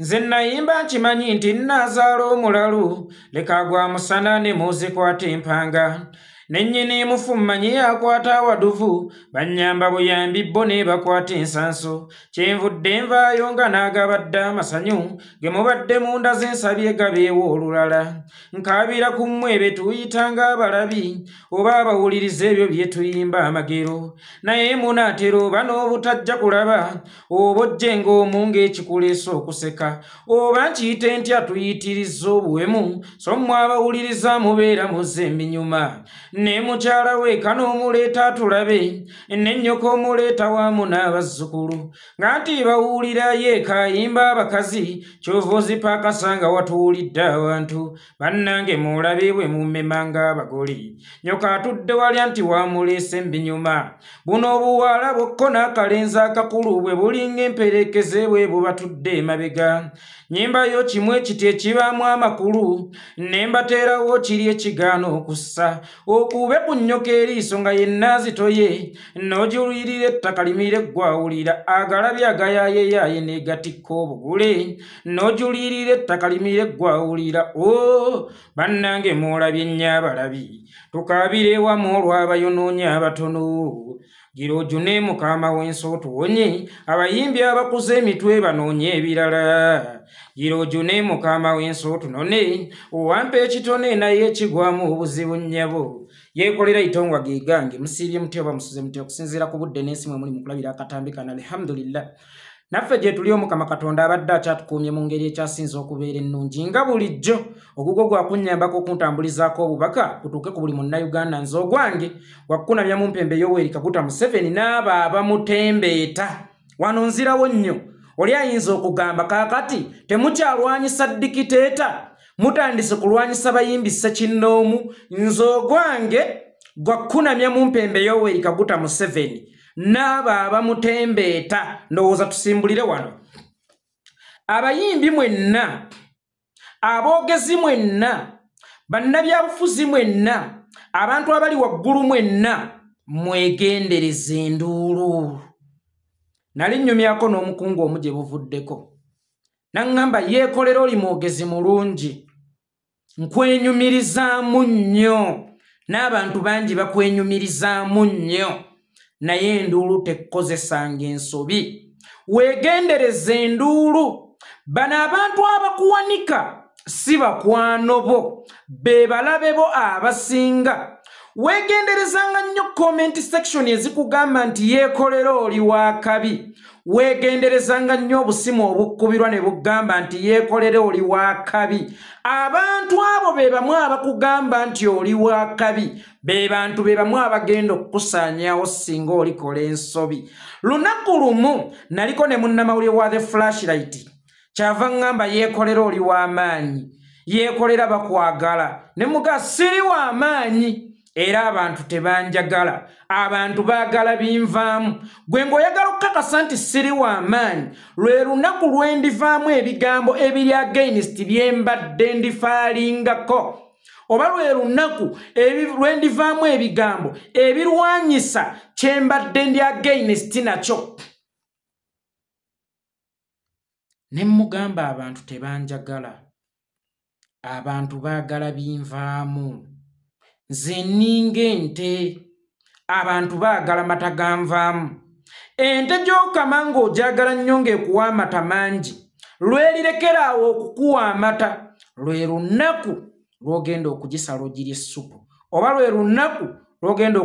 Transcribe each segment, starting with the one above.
Nze nayimba nkimanyi nti nnazaala omulalu leka gwa musana ne muzikwata empanga nennyini mufu mmanyi yakwata awaduvu bannyamba buyambi bo ne bakwata ensanso kyenvudde nvaayo nga naagabadde amasanyu ge mubadde munda z'ensabye gabeewo olulala nkaabira ku mmwe be tuyitanga abalabi oba abawuliriza ebyo bye tuyimba amagero naye munaatera oba n'obutajja kulaba oba ojje ng'omu ng'ekikuleesa okuseka oba nkiyite ntya tuyitirizza obuwemu so mmwe abawuliriza mubeera muzze eminyuma ne mukyala we kan'omuleeta atulabe ne nnyoko omuleeta wamu n'abazzukulu nga nti bawulira ye kayimba abakazi kyova ozipaakasa nga watuwulidde abantu bannange mulabe bwe mummemanga abagole nyoka atudde walya nti wamuleese mbinyuma buno obuwala bwokko n'akalenzi akakulu bwe bulinga emperekeze bwe bubatudde emabega nyimbayo kimu ekiti ekibaamu amakulu ne mbateerawo kiri ekigaana okussa okube ku nnyoka eriiso nga yenna azitoye n'ogiwulirira ettaka limire gwawulira agalabye agayaayeeyaaye n'egatikka obugule n'ogiwulirira ettaka limire gwawulira bannange muolabye nnyo abalabi tukaabire ewamu olw'abayonoonyi abatono giroju ne mukama w'ensi otuwonye abayimbi abakuze emitwe banoonye ebirala giroju ne mukama w'ensi otunone owampa ekitone naye ekigwamu obuzibu nnyabo yekolera itongwa gegange musiibye muti oba musuze muti okusinziira ku budde n'ensi mwe muli mu kulabira akatambi kana alhamdulillah naffe gye tuli omukama katonda abadde akyatukuumye mu ngeri ekyasinza okubeera ennungi nga bulijjo ogugo gwakunnyambako okuntambulizaako obubaka kutuuke ku buli munnayuganda nze ogwange gwakukunamya mu mpembe Yoweri Kaguta Museveni n'abo abamutembeeta wano nzirawo nnyo oli ayinza okugamba kaakati temukyalwanyisa dikiteeta mutandise kulwanyisa bayimbi ssekinnoomu nze ogwange gwakukunamya mu mpembe Yoweri Kaguta Museveni n'abo abamutembeeta ndowooza tusimbulire wano abayimbi mwenna aboogezi mwenna bannabyabufuzi mwenna abantu abali waggulu mwenna mwegendereza enduulu nali nnyumyako n'omukungu omu gye buvuddeko naŋŋamba yeekolera oli mwogezi mulungi nkwenyumirizaamu nnyo n'abantu bangi bakwenyumirizaamu nnyo naye enduulu tekkozesanga ensobi weegendereza enduulu bano abantu abakuwanika si bakwano bo be balabe bo abasinga weegenderezanga nnyo comment section ezikugamba nti yeekolera oli wa kabi weegenderezanga nnyo obusimu obukkubirwa ne bugamba nti yeekolera oli wa kabi abantu abo be bamu abakugamba nti oli wa kabi be bantu be bamu abagenda okukusaanyaawo singa olikola ensobi lunaku lumu naliko ne munnamawulire wa the flashlight kyava ŋŋamba yeekolera oli w'amaanyi yeekolera bakwagala ne muga siri w'amaanyi era abantu tebanjagala abantu baagala binvaamu gwe ng'oyagala okukakasa nti siri w'amaanyi lwe lunaku lwe ndivaamu ebigambo ebiri against bye mbadde ndifaalingako oba lwe lunaku lwe ndivaamu ebigambo ebirwanyisa kye mbadde ndi against nakyo ne mugamba abantu tebanjagala abantu baagala binvaamu nze nninga ente abantu baagala mata ganvaamu ente gy'okama ng'ogyagala nnyo ng'ekuwa amata mangi lwerirekeraawo okukuwa amata lwe lunaku lw'ogenda okugisala ogirya essupu oba lwe lunaku lw'ogenda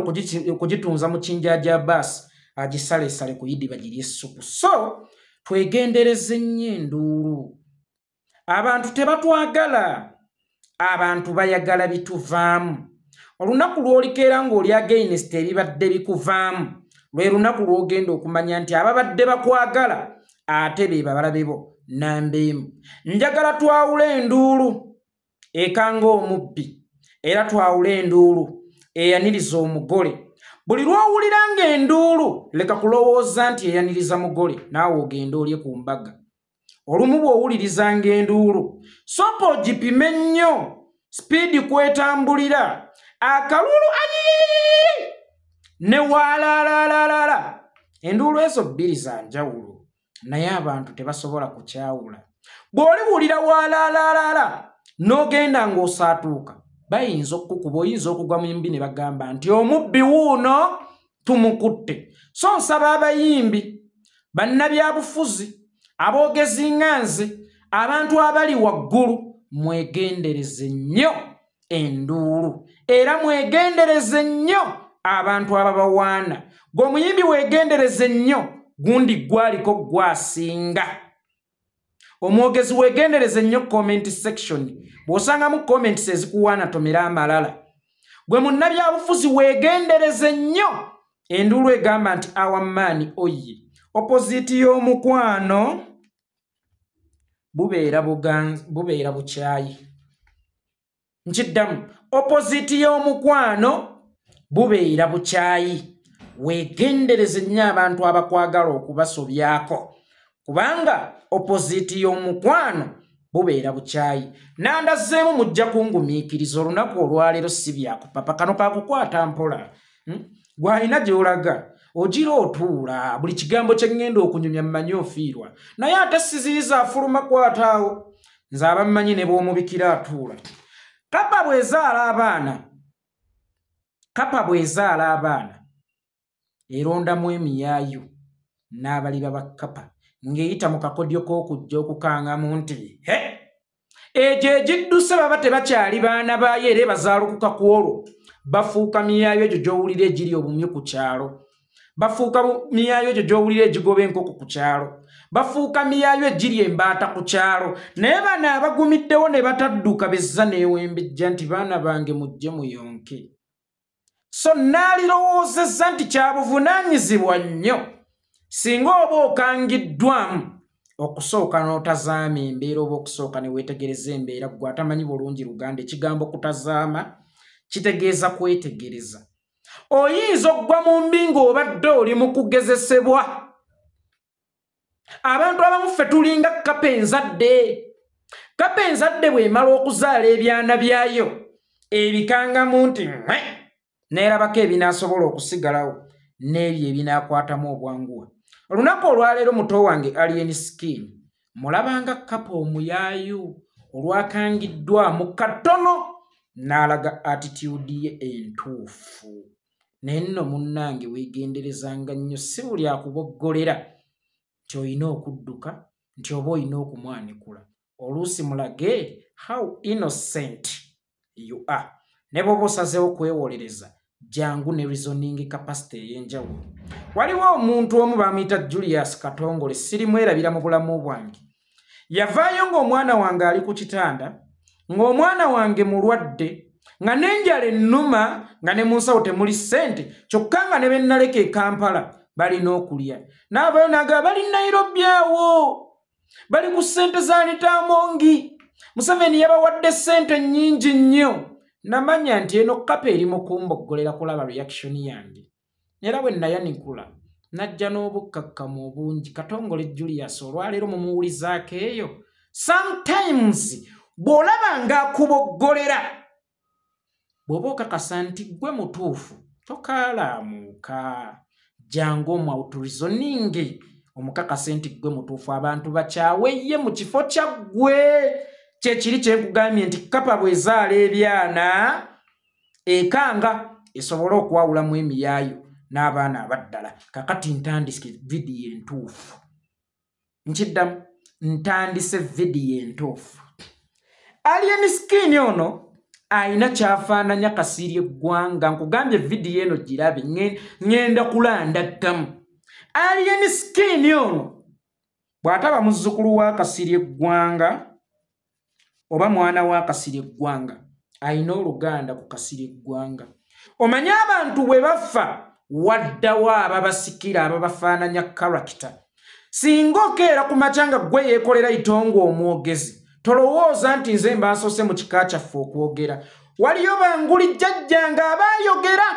okugitunza mu kinjaaja baasi agisaleesale ku yidi bagirya essupu so twegendereze nnyo enduulu abantu tebatwagala abantu bayagala bituvaamu olunaku lw'olikeera ng'oli against ebibadde bikuvaamu lwe lunaku lw'ogenda okumanya nti ababadde bakwagala ate be babalabe bo namba emu njagala twawule enduulu ekanga omubbi era twawule enduulu eyaniriza omugole buli lw'owulira ng'enduulu leka kulowooza nti eyaniriza mugole naawe ogenda olye ku mbaga olumu bw'owuliriza ng'enduulu sopa ogipime nnyo sipiidi kwetambulira akalulu ayi ne waalaalaalala enduulu ezo bbiri za njawulo naye abantu tebasobola kukyawula bw'oliwulira walaalaalala n'ogenda ng'osaatuuka bayinza okukuba oyinza okugwa mu mbi ne bagamba nti omubbi wuuno tumukutte. So nsaba abayimbi bannabyabufuzi aboogezi ŋŋanzi abantu abali waggulu mwegendereze nnyo enduulu era mwegendereze nnyo abantu ababawaana. Gwe omuyimbi weegendereze nnyo gundi gwaliko gwasinga. Omwogezi weegendereze nnyo comment section bw'osangamu comments ezikuwaana tomera amalala. Gwe munnabyabufuzi weegendereze nnyo enduulu egamba nti awamaani oye. Opposite y'omukwano bubeera bukyayi. Nkiddamu, opposite y'omukwano bubeera bukyayi. Weegendereze nnyo abantu abakwagala okubasobyako kubanga opposite y'omukwano bubeera bukyayi. Nandazzeemu mujja kungumiikiriza olunaku olwaleero si byakupapa kano kakukwata mpola. Gwalina gy'olaga ogira otuula buli kigambo kye ŋŋenda okunyumya mmanyi ofiirwa naye ate siziyiza afuluma kwataawo nze abammanyi ne bw'omubikira atuula. Kapa bw'ezaala abaana erondamu emiyaayu n'abaliba ba Kapa ng'eyita mu kakodyo k'okujja okukangamu nti egyo egidduse baba tebakyali baana baayo era bazaalukuka ku olwo bafuuka miyaayu egyo gy'owulira egiri obumyu ku kyalo. Bafuuka miyaayu egyo gy'owulira egigoba enkoko ku kyalo. Bafuuka miyaayu egiri embaata ku kyalo. Naye bano abagumiddewo ne batadduka bezza n'ewembejja nti baana bange mujje muyonke. So naalirowoozezza nti kyabuvunaanyizibwa nnyo singa oba okangiddwamu okusooka n'otazaama embeera oba okusooka ne weetegereza embeera gwe atamanyi bulungi Luganda ekigambo kutazaama kitegeeza kwetegereza. Oyinza okugwa mu mbi ng'obadde oli mu kugezesebwa. Abantu abamu ffe tulinga Kapa enzadde. Kapa enzadde bw'emala okuzaala ebyana byayo ebikangamu nti neerabako ebinaasobola okusigalawo n'ebyo ebinaakwatamu obwanguwa. Olunaku olwaleero muto wange Alein skin mulabanga Kapa omuyaayu olwakangiddwamu katono n'alaga attitude ye entuufu. Naye nno munnange weegenderezanga nnyo si buli akuboggolera nti olina okudduka nti oba olina okumwanikula. Oluusi mulage how innocent you are. Ne bw'oba osazeewo kwewolereza jangu ne reasoning capacity ey'enjawulo. Waliwo omuntu omu bamuyita Julius Katongole sirimwerabira mu bulamu bwange. Yavaayo ng'omwana wange ali ku kitanda ng'omwana wange mulwadde nga n'enjala ennuma nga ne mu nsawo temuli ssente kyokka nga ne be nnaleka e Kampala balina okulya. N'avaayo n'agamba bali Nairobi awo bali ku ssente za Litamongi. Museveni yabawadde ssente nnyingi nnyo. Namanya nti eno Kapa eri mu kumboggolera kulaba reaction yange. Era bwe nayanikula najja n'obukkakkamu obungi. Katongole Julius olwaleero mumuwulizaako eyo. Sometimes bw'olaba ng'akuboggolera bw'oba okakasa nti gwe mutuufu tokaalaamuuka jangu omwautulizoningi omukakase nti gwe mutuufu abantu bakyawe ye mu kifo kyaggwe. Kyekiri kyenkugambye nti Kapa bw'ezaala ebyana ekanga esobola okwawulamu emiyaayu n'abaana abaddala. Kakati ntandise vidiyo entuufu. Nkiddamu ntandise vidiyo entuufu. Alein skin ono ayina kyafaananya Kasirye Ggwanga. Nkugambye vidiyo eno girabe ŋŋenda kulandaggamu. Alein skin ono bw'ataba muzzukulu wa Kasirye Ggwanga oba mwana wa Kasirye Ggwanga ayina oluganda ku Kasirye Ggwanga. Omanye abantu bwe bafa waddawo ababasikira ababafaananya character. Singa okeera ku macanga gwe Yekolera itongo omwogezi tolowooza nti nze mba nsoose mu kika kyaffe okwogera. Waliyo banguli jjajjanga abaayogera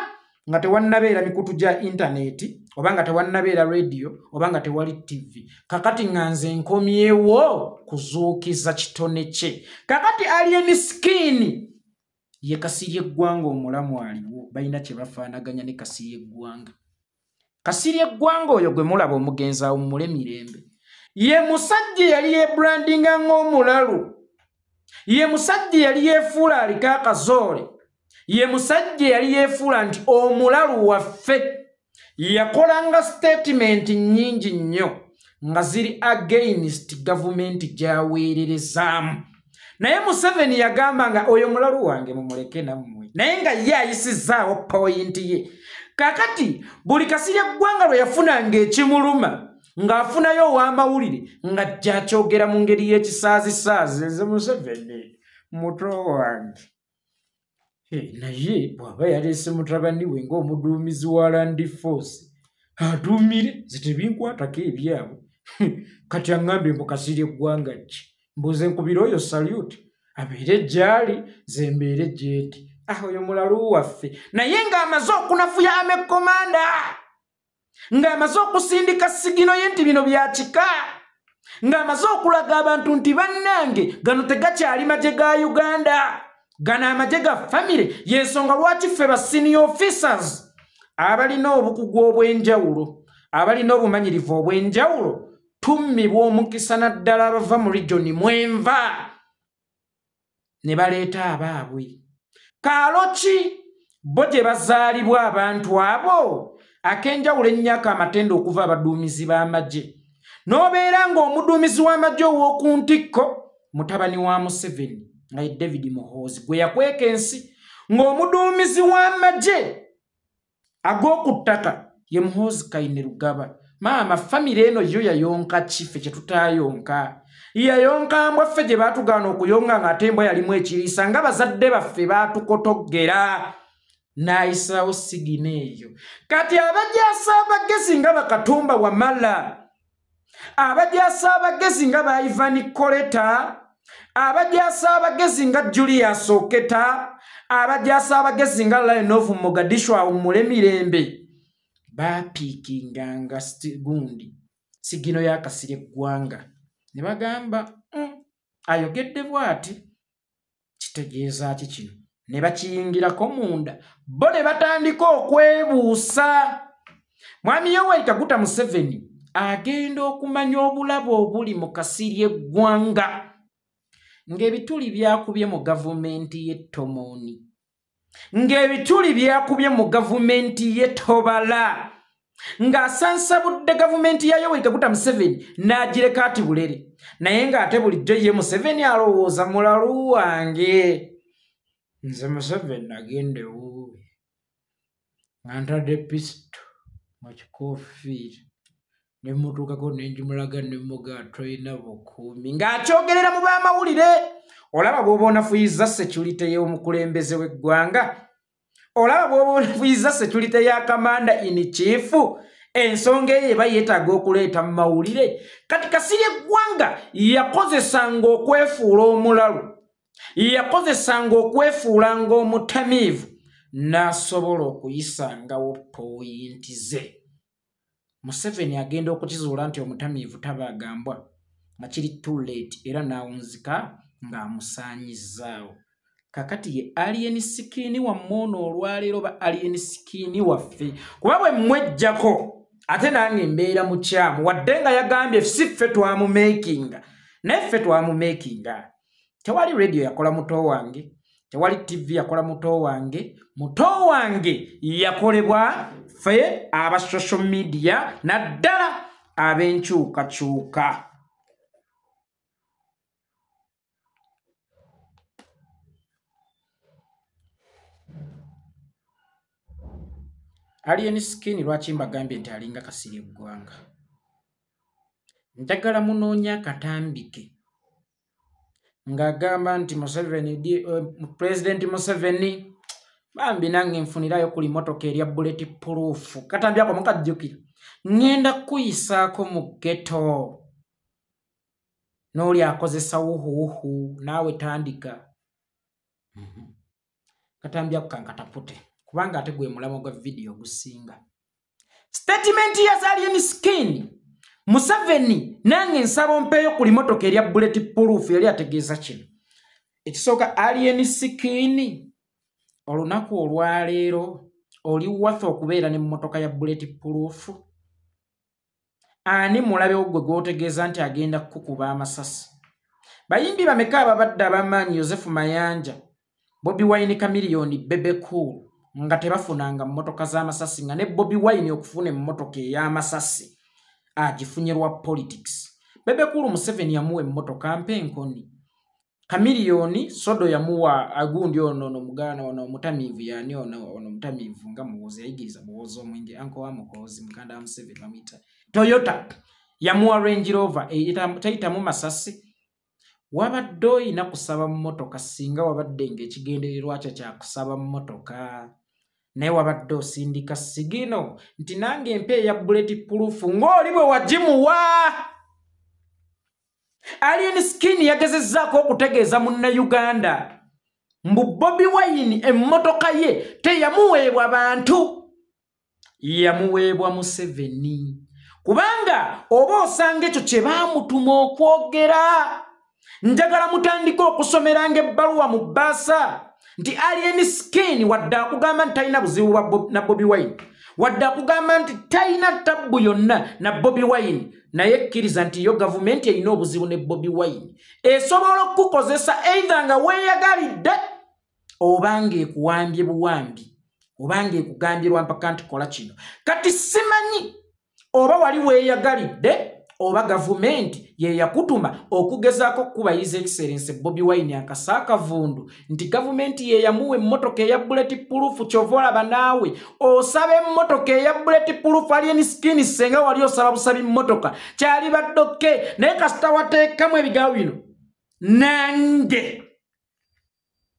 nga tewannabeera mikutu gya intaneti oba nga tewannabeera radio oba nga tewali TV. Kakati nga nze nkomyewo kuzuukiza kitone kye. Kakati Alein skin ye Kasirye Ggwanga omulamu aliwo balina kye bafaanaganya ne Kasirye Ggwanga. Kasirye Ggwanga oyo gwe mulaba omugenzi awo mule mirembe ye musajja yali yebrandinga ng'omulalu, ye musajja yali yefuula aliko akazoole, ye musajja yali yefuula nti omulalu waffe. Yakolanga statement nnyingi nnyo nga ziri against government gy'aweererezaamu. Naye Museveni yagamba nga oyo mulalu wange mumuleke nammwe, naye nga ye ayisizaawo point ye. Kakati buli kasirye ggwanga lwe yafunanga ekimuluma ng'afunayo ow'amawulire ng'ajja akyogera mu ngeri y'ekisaazisaazi. Nze Museveni muto wange. Naye bw'aba yaleese mutabani we ng'omuduumizi wa Land Force aduumire nze tebinkwatako ebyabwe. Kati aŋŋambye mbu kasirye ggwanga ki? Mbuze nkubira oyo salute abeere gy'ali nze mbeere gy'eti. Oyo mulalu waffe. Naye ng'amaze okunafuya amekomanda, ng'amaze okusindika sigino ye nti bino bya kika, ng'amaze okulaga abantu nti bannange gano tegakyali magye ga Uganda, gano amagye ga famire. Y'ensonga lwaki ffe ba senior officers abalina obukugu obw'enjawulo, abalina obumanyirivu obw'enjawulo, tummibwa omukisa naddala abava mu regioni mwenva ne baleeta abaabwe. Kaalo ki bo gye bazaalibwa abantu abo? Ak'enjawulo ennyaka amatenda okuva abaduumizi b'amagye. N'obeera ng'omuduumizi w'amagye ow'oku ntikko mutabani wa Museveni nga ye David Muhoozi gwe yakweka ensi, ng'omuduumizi w'amagye ag'oku ttaka ye Muhoozi Kainerugaba. Maama famire eno yo yayonka kife kye tutaayonka. Yayonka mbwa ffe gye baatugaana okuyonga ng'ate embwa yalimu ekiriisa nga bazadde baffe baatukotoggera. N'ayisaawo sigina eyo. Kati abajaasa abagezi nga Bakatumba Wamala, abajaasa abagezi nga ba Ivan Koleta, abajaasa abagezi nga Julius Oketa, abajaasa abagezi nga Alein of Mogadishu awummule mirembe, baapiikinganga gundi sigino y'akasirye ggwanga. Ne bagamba ayogedde bw'ati kitegeeza ki kino? Ne bakiyingirako munda, bo ne batandika okwebuusa. Mwami Yoweri Kaguta Museveni agenda okumanya obulabe obuli mu kasirye ggwanga ng'ebituli byakubye mu gavumenti y'e Tomoni, ng'ebituli byakubye mu gavumenti y'e Tobala, ng'asansabudde gavumenti ya Yoweri Kaguta Museveni n'agireka ati bulere. Naye ng'ate bulijjo ye Museveni alowooza mulalu wange. Nze Museveni agende wuwe nga ntadde pisito mu kikoofiira ne mutuukako ne njimulaga ne muga toyina bukuumi ng'akyogerera mu b'amawulire. Olaba bw'oba onafuyiza security y'omukulembeze w'eggwanga, olaba bw'oba onafuyiza security ya Commander in Chief, ensonga eyo eba yeetaaga okuleeta mu mawulire. Kati kasirye eggwanga yakozesanga okwefuula omulalu, yakozesanga okwefuula ng'omutamiivu, n'asobola okuyisangawo pooyinti ze. Museveni agenda okukizuula nti omutamiivu tabaagambwa nga kiri too late era n'awunzika ng'amusaanyizzaawo. Kakati ye Alein sikiini wammwe ono olwaleero ba Alein sikiini waffe, kuba bwe mmweggyako ate nange mbeera mukyamu, wadde nga yagambye si ffe twamumeekinga, naye ffe twamumeekinga. Tewali radio yakola muto wange, tewali TV yakola muto wange. Muto wange yakolebwa ffe aba social media naddala ab'enkyukakyuka. Alein sikiini lwaki mbagambye nti alinga kasirye ggwanga? Njagala munoonya akatambike ng'agamba nti Museveni, President Museveni bambi nange nfunirayo kuli motoka erya bulletproof. Katambi ako mukajjukira ngenda kuyisaako mu ghetto n'oli akozesa wuhuwuhu naawe tandika. Katambi ako kankatapute kubanga ate gwe mulamo gwa video gusinga. Statement ya Alein sikiini Museveni nange nsaba ompeeyo kuli motoka erya bulletproof yali ategeeza kino. Ekisooka Alein sikiini olunaku olwaleero oli waffe okubeera ne mmotoka ya bulletproof? ani mulabe ogwe gwotegeeza nti agenda kukuba amasasi bayimbi bameka ababadde abamaanyi Yosefu Mayanja Bobi Wine Kamiliyoni Bebe Cool nga tebafunanga mmotoka z'amasasi nga ne Bobi Wine okufuna emmotoka ey'amasasi agifunye lwa politics Bebe Cool Museveni yamuwa emmotoka mpenkoni Kamiliyoni Sodo yamuwa agundi ono mugana ono mutamivu yani ono mutamivu nga muwozi ayigiriza muwozi omwenge anko wa mukozi mukanda wa Museveni bamwita Toyota yamuwa Range Rover tayita mu masasi wabadde ina kusaba mmotoka singa wabadde ng'ekigendererwa kya kusaba mmotoka naye wabadde osindika sigino nti nange empe ya bulletproof ng'oli bwe wagimuwa Alein skin yagezezzaako okutegeeza munna Uganda mbu Bobi Wine emmotoka ye teyamuweebwa bantu yamuweebwa Museveni kubanga oba osanga ekyo kye baamutuma okwogera njagala mutandika okusomeranga ebbaluwa mu bbaasa nti Alein skin wadde akugamba nti talina buzibu na Bobi Wine wadde akugamba nti talina tabbu yonna na Bobi Wine naye kkiriza nti yo gavumenti erina obuzibu ne Bobi Wine esobola okukozesa either nga weeyagalidde obanga ekuwambye buwambi obanga ekugambirwa mpaka nti kola kino kati simanyi oba wali weeyagalidde oba gavumenti ye yakutuma okugezaako kuba His Excellency Bobi Wine akasaaka vundu nti gavumenti ye yamuwa emmotoka eya bulletproof kyova olaba naawe osaba emmotoka eya bulletproof Alein skin senga wali osaba busabi mmotoka kyali baddoke naye kasita wateekamu ebigawo bino nange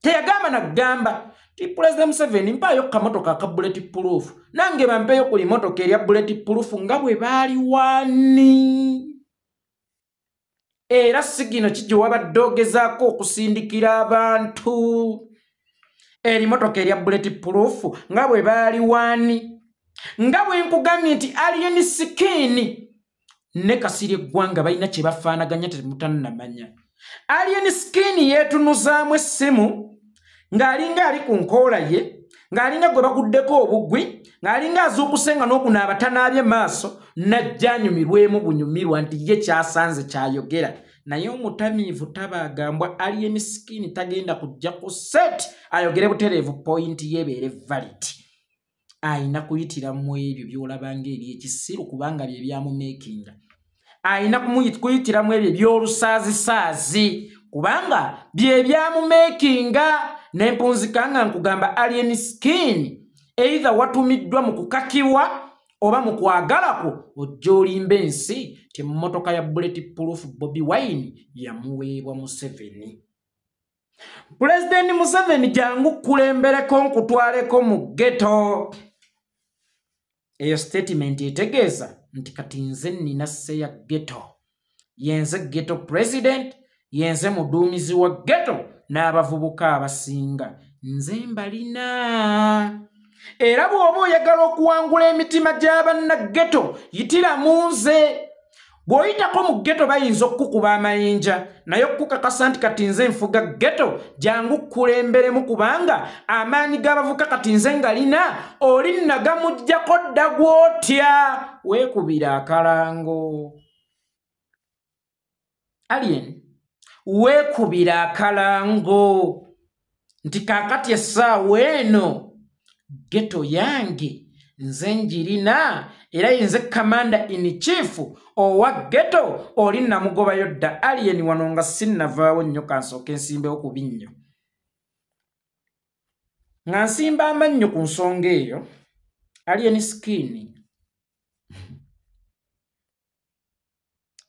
teyagamba nagamba ti President Museveni mpaayo kamotoka ka bulletproof nange bampeeyo ku limotoka erya bulletproof nga bwe baali wani era sigino kijjo wabadde ogezaako okusindikira abantu erimotoka erya bulletproof nga bwe baali wani nga bwe nkugambye nti Alein skin ne Kasirye eggwanga balina kye bafaanaganya temutannamanya Alein skin yeetunuzaamu essimu ng'alinga ali ku nkoola ye ng'alinga gwe baguddeko obugwi ng'alinga azuukuse nga n'okunaaba tanaabye maaso najja anyumirwemu bunyumirwa nti ye kyasanze kyayogera naye omutamiivu tabaagambwa Alein skin tagenda kujja ku set ayogere butereevu pointi yeebeere valid ayina kuyitiramu ebyo by'olabanga eri ekisiru kubanga bye byamumeekinga ayina kuyitiramu ebyo by'olusaazisaazi kubanga bye byamumeekinga nempunzikanga nkugamba Alein skin either watumiddwa mu kukakibwa oba mu kwagalako ojja olimba ensi ti mmotoka ya bulletproof Bobi Wine yamuweebwa Museveni President Museveni jangu kulembereko nkutwaleko mu ghetto eyo statement etegeeza nti kati nze nina sse ya ghetto yenze ghetto president yenze muduumizi wa ghetto n'abavubuka abasinga nze mbalina era bw'oba oyagala okuwangula emitima gy'abannaghetto yitira mu nze bw'oyitako mu ghetto bayinza okukuba amayinja naye okukakasa nti kati nze nfuga ghetto jangu kulemberemu kubanga amaanyi g'abavuka kati nze ngalina oli nagamuggyako dda gw'otya weekubira akalango Alein weekubira akalango nti kaakati essaawa eno ghetto yange nze njirina era yenze commander in chief owa ghetto oli namugobayo dda Alein wano nga sinnavaawo nnyo kansooka ensimbewo ku binnyo nga nsimba amannyo ku nsonga eyo Alein skin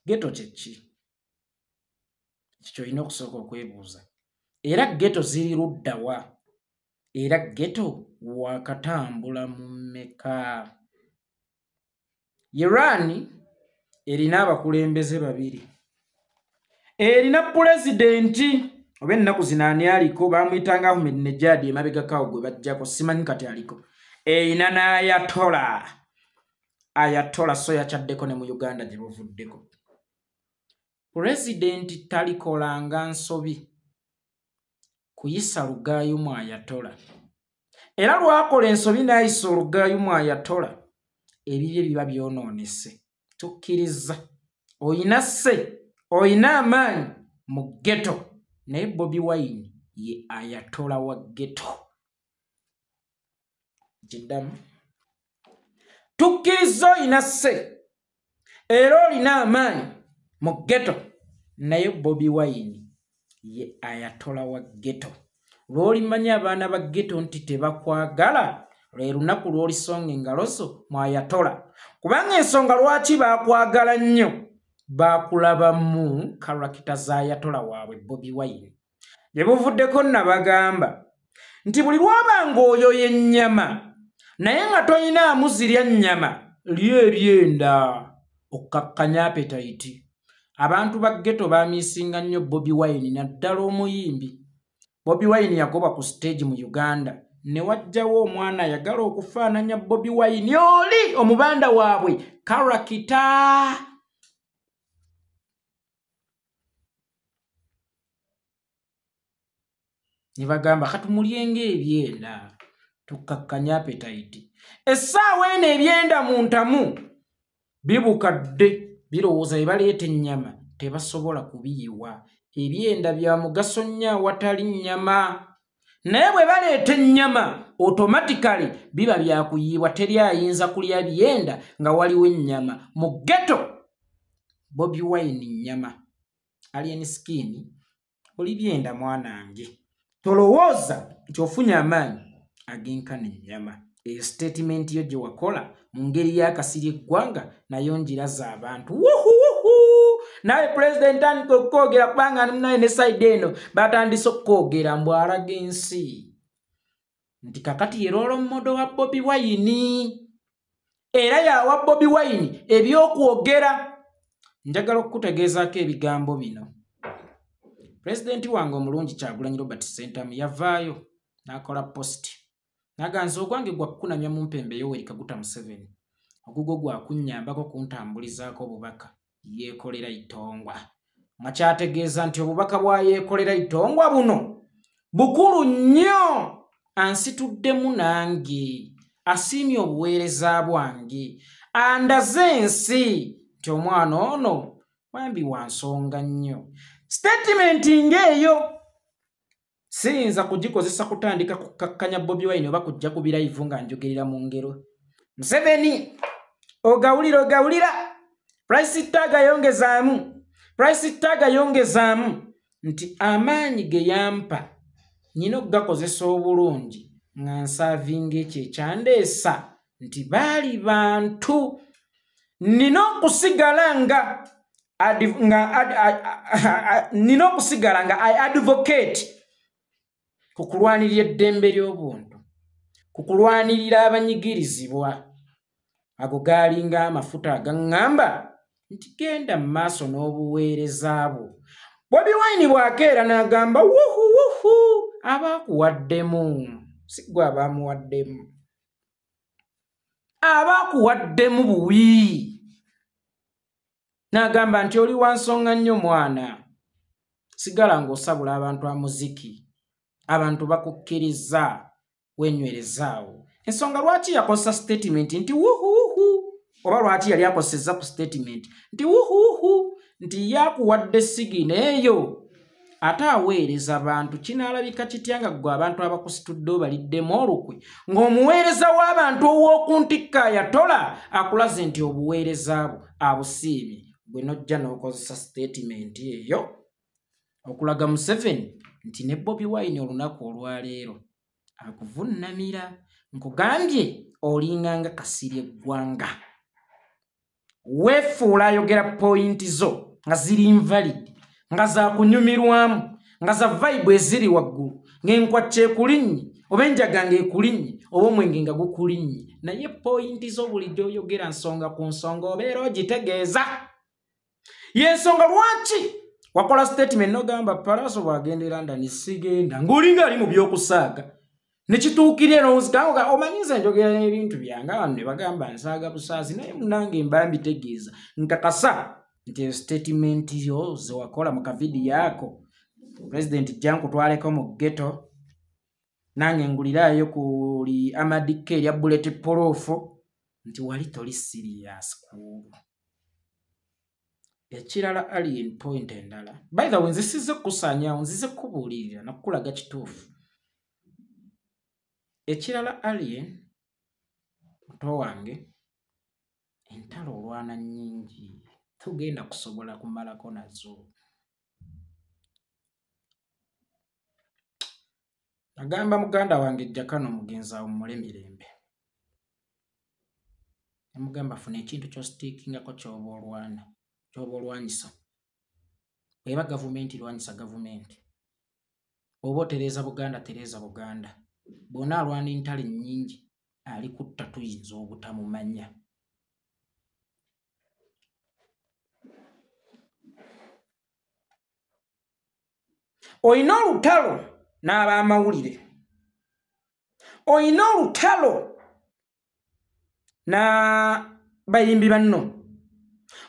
ghetto kyeki kyolina okusooka okwebuuza era ghetto ziri luddawa era ghetto wakatambula mu mmeka Iran erina abakulembeze babiri erina pulezidenti oba ennaku zino ani aliko bamuyitanga Ahmadinejad emabegakawo gwe bajjako simanyi kati aliko erina n'ayatola so yakyaddeko ne mu Uganda gye buvuddeko Presidenti talikolanga nsobi kuyisa lugaayo mu ayatola era lwakola ensobi n'ayisa olugaayo mu ayatola ebibye biba byonoonese tukkiriza oyina sse oyina amaanyi mu ghetto naye Bobi Wine ye ayatola wa ghetto. Kiddamu tukkiriza oyina sse era olina amaanyi mu ghetto naye Bobi Wine ye ayatola wa ghetto. Lw'olimanya abaana ba ghetto nti tebakwagala lwe lunaku lw'olisonga engalo zo mwayatola. Kubanga ensonga lwaki baakwagala nnyo baakulabamu karakita z'ayatola waabwe Bobi Wine. Gye buvuddeko nabagamba nti buli lwabanga oyo yennyama naye nga toyinaamu zirya nnyama lyo ebyenda okkakkanya appetite. Abantu ba ghetto baamiisinga nnyo Bobi Wine naddala omuyimbi. Bobi Wine yagoba ku stage mu Uganda ne wajjawo omwana ayagala okufaananya Bobi Wine oli omubanda waabwe karakita. Ne bagamba katumulyenga ebyenda tukkakkanya appetite. Essaawa eno ebyenda mu ntamu bibukadde birowooza bye baleeta ennyama tebasobola kubiyiwa. Ebyenda bya mugaso nnyo awatali nnyama. Naye bwe baleeta ennyama automatically biba byakuyiibwa, teri ayinza kulya byenda nga waliwo ennyama. Mu ghetto Bobi Wine nnyama. Alein skin oli byenda mwanange. Tolowooza nti ofunye amaanyi agenkana ennyama. Eyo statement yo gye wakola mu ngeri y'akasiri eggwanga nayo ngiraza abantu. Naye President andika okukoogera kubanga naye ne side eno batandise okukoogera mbu alaga ensi nti kakati ye role model wa Bobi Wine era yawa Bobi Wine ebyokwogera. Njagala okukutegeezaako ebigambo bino. President wange omulungi Kyagulanyi Robert Ssente yavaayo n'akola post n'aganza ogwange gwa kukunamya mu mpembe Yoweri Kaguta Museveni ogugwo gwakunnyambako kuntambulizaako obubaka Yekolera itongwa. Makyategeeza nti obubaka bwa Yekolera itongwa buno bukulu nnyo. Ansituddemu nange asiimye obuweereza bwange andaze ensi nti omwana ono wambi wa nsonga nnyo. Statement ng'eyo siyinza kugikozesa kutandika kukkakkanya Bobi Wine oba kujja ku birayivu nga njogerera mu ngero. Museveni ogawulira price tag yongezaamu nti amaanyi ge yampa nyina okugakozesa obulungi nga nsaavinga ekyo ekyandeesa nti baali bantu. Nina okusigala nga I advocate ku kulwanirira eddembe ly'obuntu, ku kulwanirira abanyigirizibwa. Ago gaalinga amafuta agaŋŋamba nti genda mu maaso n'obuweereza bwo. Bobi Wine bw'akeera n'agamba wuhu abaakuwaddemu si gwe abaamuwaddemu, abaakuwaddemu buwi. N'agamba nti oli wa nsonga nnyo mwana, sigala ng'osabula abantu amuziki, abantu bakukkiriza wenywerezaawo. Ensonga lwaki yakozesa statement nti wuhu oba lwaki yali akozesezza ku statement nti wuhu nti yakuwadde sigina eyo ate aweereza abantu. Kinaalabika kitya nga gwe abantu abakusitudde obaliddemu olukwe ng'omuweereza w'abantu ow'okuntikka ayatola akulaze nti obuweereza bwo abusiimye, gwe nojja n'okozesa statement eyo okulaga Museveni nti ne Bobi Wine olunaku olwaleero akuvunnamira. Nkugambye olinganga kasiri eggwanga. Weefuula ayogera point zo nga ziri invalid, nga za kunyumirwamu, nga za vibe eziri waggulu, ng'enkwacce ekulinnyi oba enjaganga ekulinnyi oba omwenge nga gukulinnyi. Naye point zo bulijjo oyogera nsonga ku nsonga obeera ogitegeeza. Y'ensonga lwaki wakola statement n'ogamba Palaaso bw'agenda e London sigenda ng'olinga ali mu by'okusaaga. Nekituukirira n'ozikanga omanyiza njogera n'ebintu byange abantu ne bagamba nsaaga busaazi naye munange mba mbitegeeza. Nkakasa nti statement yo ze wakola mu kavidiyo ako President jankutwaleko mu ghetto nange nguliraayo kuli amadike erya bullet proof nti wali toli serious kuulu. ekirala Alein point endala. By the way, nzisize kusaanyawo nzize kubuulirira nakulaga kituufu. Ekirala Alein muto wange entalo olwana nnyingi tugenda kusobola kumalako nazo. Agamba muganda wange jjakano mugenzi awo mulemirembe. Namugamba funa ekintu ky'ositiikingako ky'oba olwana. Ky'oba olwanyisa. Bw'eba gavumenti lwanyisa gavumenti. Oba otereeza Buganda tereeza Buganda. Bw'ona alwana entalo nnyingi ali kutta tuyinza obutamumanya. Oyina olutalo n'ab'amawulire. Oyina olutalo na bayimbi banno.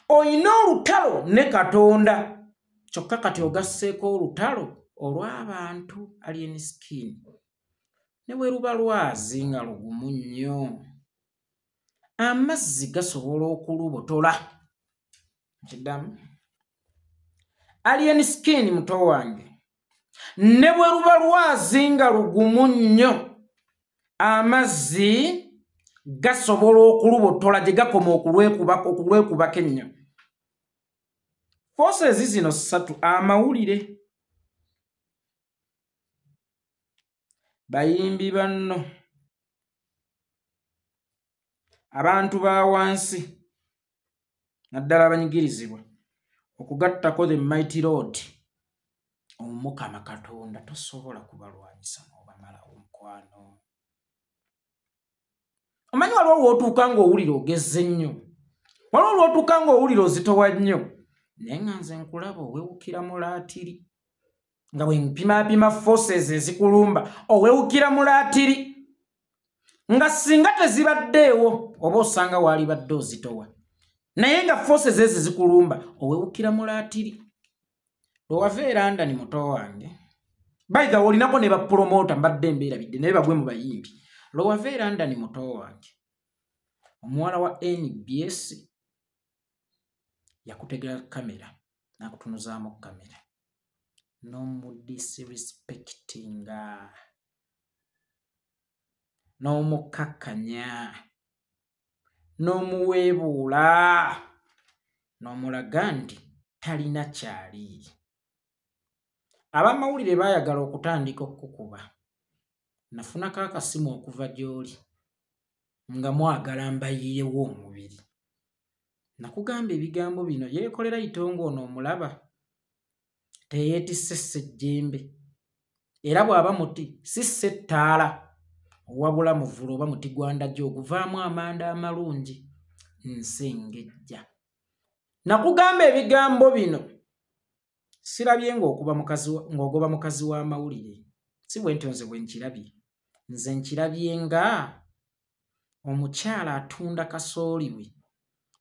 Oyina olutalo ne Katonda. Kyokka kati ogasseeko olutalo olw'abantu Alein skin. Ne bwe luba lwazi nga lugumu nnyo. Amazzi gasobola okulubotola. Kiddamu. Alein skin muto wange. Ne bwe luba lwazi nga lugumu nnyo. Amazzi gasobola okulubotola gye gakoma okulwekubako ennyo. Forces zino ssatu amawulire. Bayimbi banno. Abantu ba wansi. Naddala abanyigirizibwa. Okugattako the mighty Lord. Omukama Katonda tosobola kubalwanyisa n'obamala omukwano. Omanyi waliwo lw'otuuka ng'owulira ogezze nnyo. Waliwo lw'otuuka ng'owulira ozitowa nnyo. Naye nga nze nkulaba owewukira mu laatiri. Nga bwe mpima forces ezikulumba owewukira mu laatiri. Nga singa tezibaddeewo oba osanga waali badde ozitowa. Naye nga forces ezo zikulumba owewukira mu laatiri. Lwewava era ndani muto wange. By the way, olinako ne bapromota mbadde embeera bidde naye bagwe mu bayimbi. Lwewava era ndani muto wange. Omuwala wa NBS yakutegera kamera n'akutunuzaamu kamera. N'omudisrespectinga. N'omukkakkanya. N'omuweebuula. N'omulaga nti talina kyali. Abamawulire baayagala okutandika okukuba. Nafunako akasimu okuva gy'oli. Nga mwagala mbayiyewo omubiri. Nakugamba ebigambo bino Yekolera itongo ono omulaba. Teyeetisse ssejjembe. Era bw'aba muti si ssettaala. Wabula muvulu oba muti gwa ndajja oguvaamu amanda amalungi. Nsengejja. Nakugamba ebigambo bino. Sirabye ng'ogoba mukazi w'amawulire. Si bwe nti nze bwe nkirabye. Nze nkirabye nga omukyala atunda kasooli we.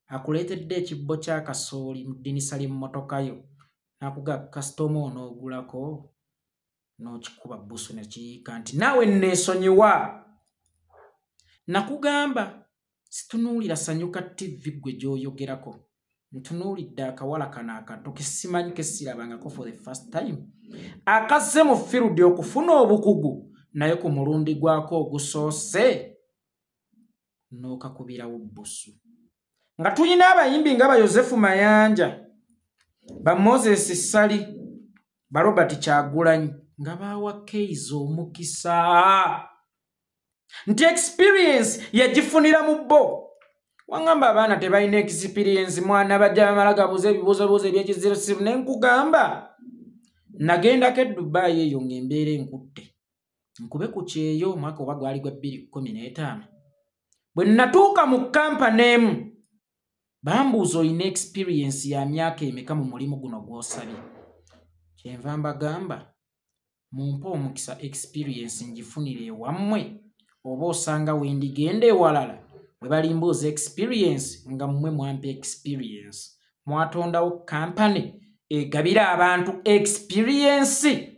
Akuleetedde ekibbo kya kasooli mu ddinisa ly'emmotoka yo. Nakugamba kasitoma onoogulako. N'okikuba bbusu ne kiyiika nti naawe nneesonyiwa. Nakugamba situnuulira Sanyuka TV gwe gy'oyogerako. Ntunuulidde akawala kano akato ke simanyi ke sirabangako for the first time. Akazze mu field okufuna obukugu naye ku mulundi gwako ogusoose n'okakubirawo bbusu. Nga tulina abayimbi nga ba Yosefu Mayanja, ba Moses Sali, ba Robert Kyagulanyi nga baawa Keizo omukisa. Nti experience yagifunira mu bo. Wangamba abaana tebalina experience mwana bajja bamala gabuuza ebibuuzobuuzo ebyekiziro siru ne nkugamba. Nagendako e Dubai eyo ng'embeera enkutte. Nkube ku kyeyo omwaka oba gwali gwa 2015. Bwe natuuka mu kampani emu bambuuza oyina experience ya myaka emeka mu mulimu guno gw'osabye. Kyenva mbagamba mumpe omukisa experience ngifunire ewammwe oba osanga wendigenda ewalala bwe balimbuuza experience nga mmwe mwampa experience. Mwatondawo kampani egabira abantu experience.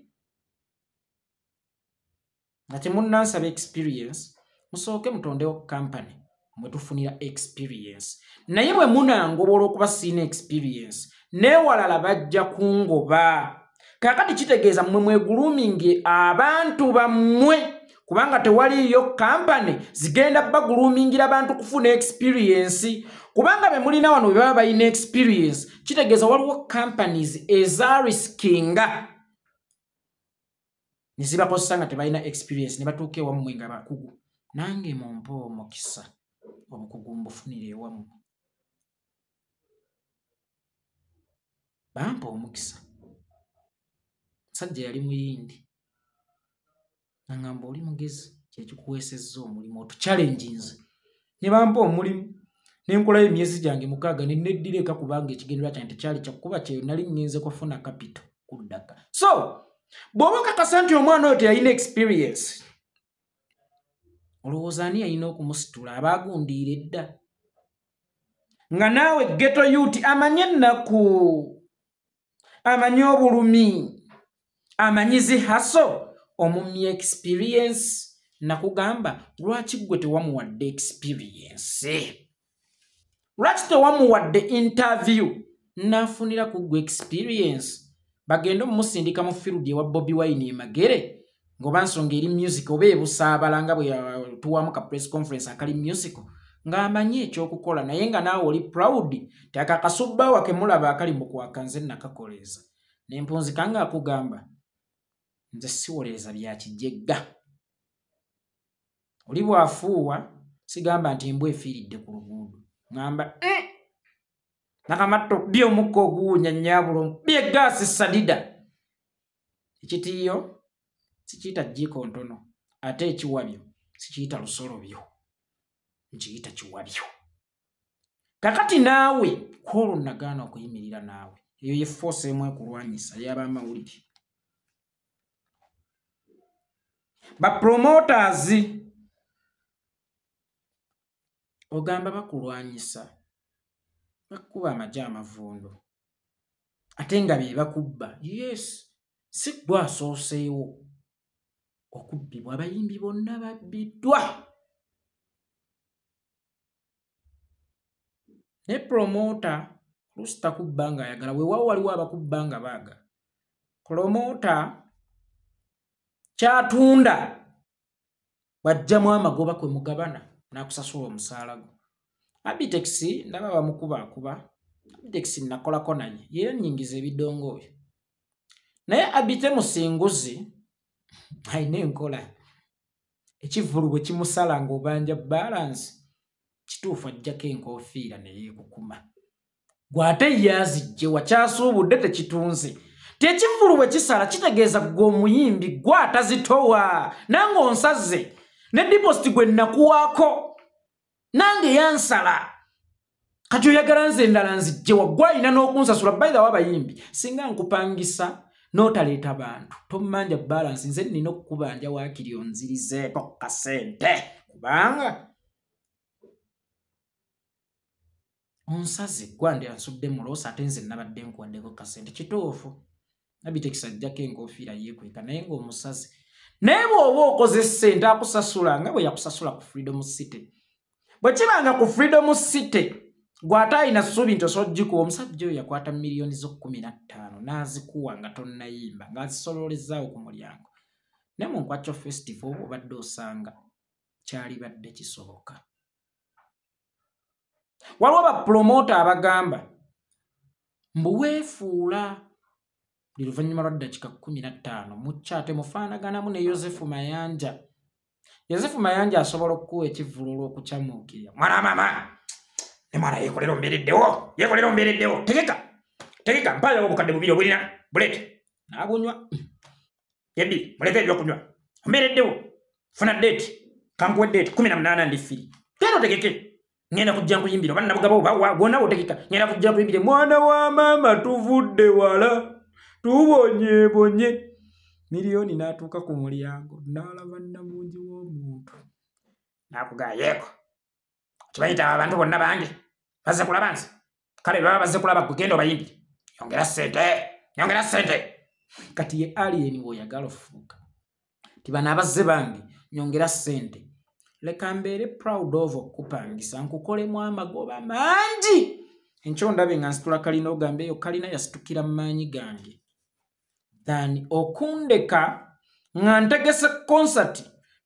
Nga temunnansaba experience musooke mutondewo kampani mwe tufunira experience. Naye bwe munangobola okuba siina experience newalala bajja kungoba. Kakati kitegeeza mmwe mweguluminge abantu bammwe kubanga tewaliyo kampani zigenda bagulumingira abantu kufuna experience kubanga be mulina wano bwe baba balina experience kitegeeza waliwo companies ezariskinga nizibakozesa nga tebalina experience ne batuuka ewammwe nga bakugu. Nange mumpa omukisa obukugu mbufunire ewammwe. Bampa omukisa. Sajja yali muyindi. Nangamba oli mugezi kyekikuweesezza omulimu otuchallenges. Ne bampa omulimu. Nenkolayo emyezi gyange 6 ne neddireka kubanga ekigendera kyange tekyali kyakuba kye nali ngenze kufuna capital kuddaka. So, bw'oba okakasa nti omwana oyo teyalina experience, olowooza ani yalina okumusitula abaagundiira edda? Nga naawe ghetto youth amanye ennaku, amanye obulumi, amanyizi haso, omumye experience, nakugamba lwaki gwe tewamuwadde experience? Lwaki tewamuwadde interview nafunira ku gwe experience? Bagenda omusindika mu field ewa Bobi Wine Magere ngoba nsonga eri music oba ebusaabala nga bwe tuwamu ka press conference akali music ng'amanye ekyokukola naye nga naawe oli proud takakasubba wake mulaba akali mu kwakanze nakakoleza n'empunzika nga akugamba nze siwoleza bya kijegga oli bwafuuwa sigamba nti mbwe efiiridde ku luguudo ngamba nakamatto byo mukko guunya nyabulo bye gasi sadida ekitiyo sikiita jiko ntono ate ekiwabyo sikiita lusolobyo nkiita kiwabyo. Kakati naawe kwolwo nagaana okuyimirira naawe eyo ye force emu ekulwanyisa y'abamawulire. Ba promoters ogamba bakulwanyisa bakuba amagye amavundo ate nga be bakubba. Yes, si gwe asooseewo okubbibwa, abayimbi bonna babbiddwa. Ne promoter lusita kubba nga ayagala weewaawo waliwo abakubba nga baaga. Promoter kyatunda bajjamu amagoba kwe mugabana n'akusasula omusaala gwo. Abitex ndaba bamukubaakuba. Abitex nakolako naye yeeyanyingiza ebidongo bye. Naye abite musinguzi ayina enkola. Ekivulu bwe kimusala ng'obanja balance kituufu ajjako enkofiira ne yeekukuma. Gw'ate yazijje wakyasuubudde tekitunze. Tekivulu bwe kisala kitegeeza gwe omuyimbi gwe atazitowa nange onsaze ne deposit gwe nakuwaako nange yansala kati oyagala nze endala nzijje waggwa alina n'okunsasula. By the way abayimbi singa nkupangisa n'otaleeta bantu tommanja balance nze nina okukubanja waakiri onzirizeeko kasente kubanga onsaze gwandi ansudde muloosa ate nze nabadde nkuwaddeko kasente kituufu. Abitex ajjako enkofiira yeekweka naye ng'omusaze. Naye bw'oba okoze ssente akusasula nga bwe yakusasula ku Freedom City. Bwe kibanga ku Freedom City gw'ate alina ssuubi nti osojjikuwa omusajja oyo yakwata miliyoni zo 15 n'azikuwa nga tonnayimba ng'azisololezaawo ku mulyango. Ne mu Nkwakyo Festival obadde osanga kyali badde kisoboka. Waliwo bapromota abagamba mbu weefuula buli luvannyuma lwa ddakiika 15 mukyate mufaanaganamu ne Yosefu Mayanja. Yosefu Mayanja asobola okukuwa ekivvulu olw'okukyamuukirira. Mwana mama ne mwana yekolera ombeereddewo tegeka mpaayo obukadde bubiri obulina bulete n'abunywa yebbi muleke ebyokunywa ombeereddewo funa deeti kankuwe deeti 18 ndi 2 tero tegeke ngenda kujja nkuyimbira oba nabugabo gwonna wotegeka ngenda kujja nkuyimbire mwana wa maama tuvudde wala tubonyebonye. Miliyoni n'atuuka ku mulyango n'alaba nnamungi w'omuntu n'akugaa yeeko kibayita abantu bonna bange bazze kulaba nze kale baba bazze kulaba kugenda obayimbire nyongera ssente. Kati ye Alein bw'oyagala ofuuka ti bano abazze bange nyongera ssente. Leka mbeere proud of okupangisa nkukolemu amagoba mangi enkyo ndabe nga nsitula kalina ogambe eyo kalina yasitukira mu maanyi gange than okundeka nga ntegese concert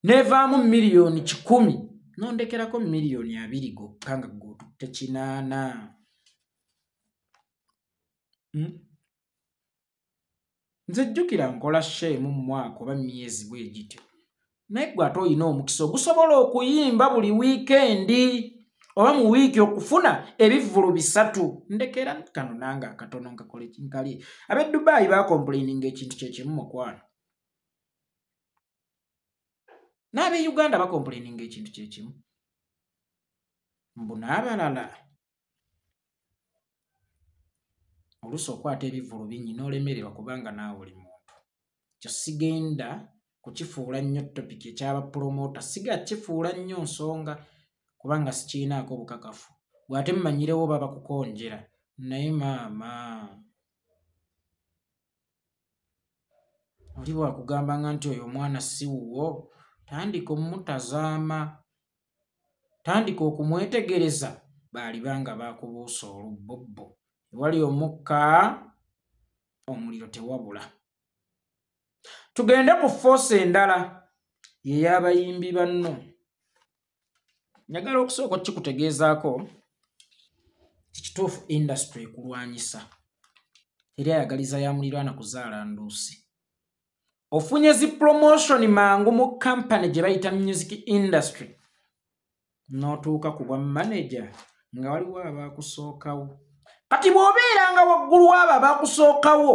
nevaamu miliyoni 10 nondekerako miliyoni 2 gokka nga gotutte 8. Nze jjukira nkola sheemu mu mwaka oba myezi bwe gityo naye gwe ate olina omukisa ogusobola okuyimba buli wiikendi oba mu wiiki okufuna ebivvulu 3 ndekera kano nange akatono nkakole kinkali ab'e Dubai bakomplaininga ekintu kyekimu mukwano n'ab'e Uganda bakomplaininga ekintu kyekimu mbu n'abalala oluusi okwata ebivvulu bingi n'olemererwa kubanga naawe oli muntu kyo sigenda kukifuula nnyo topiki ekyabapromota siga kifuula nnyo nsonga kubanga sikiinaako obukakafu bw'ate mmanyirewo baba kukonjera naye maama oli bwakugambanga nti oyo omwana si wuwo tandika omutazaama tandika okumwetegereza baalibanga baakubuusa olubbobbo ewali omukka omuliro tewabula. Tugende ku force endala y'ey'abayimbi banno. Njagala okusooka kikutegeezaako ekituufu industry ekulwanyisa era ayagaliza ya muliraana kuzaala nduusi. Ofunye zi promotion mangu mu company gye bayita music industry n'otuuka ku bwa manager nga waliwo abaakusookawo. Kati bw'obeeranga waggulu w'abo abaakusookawo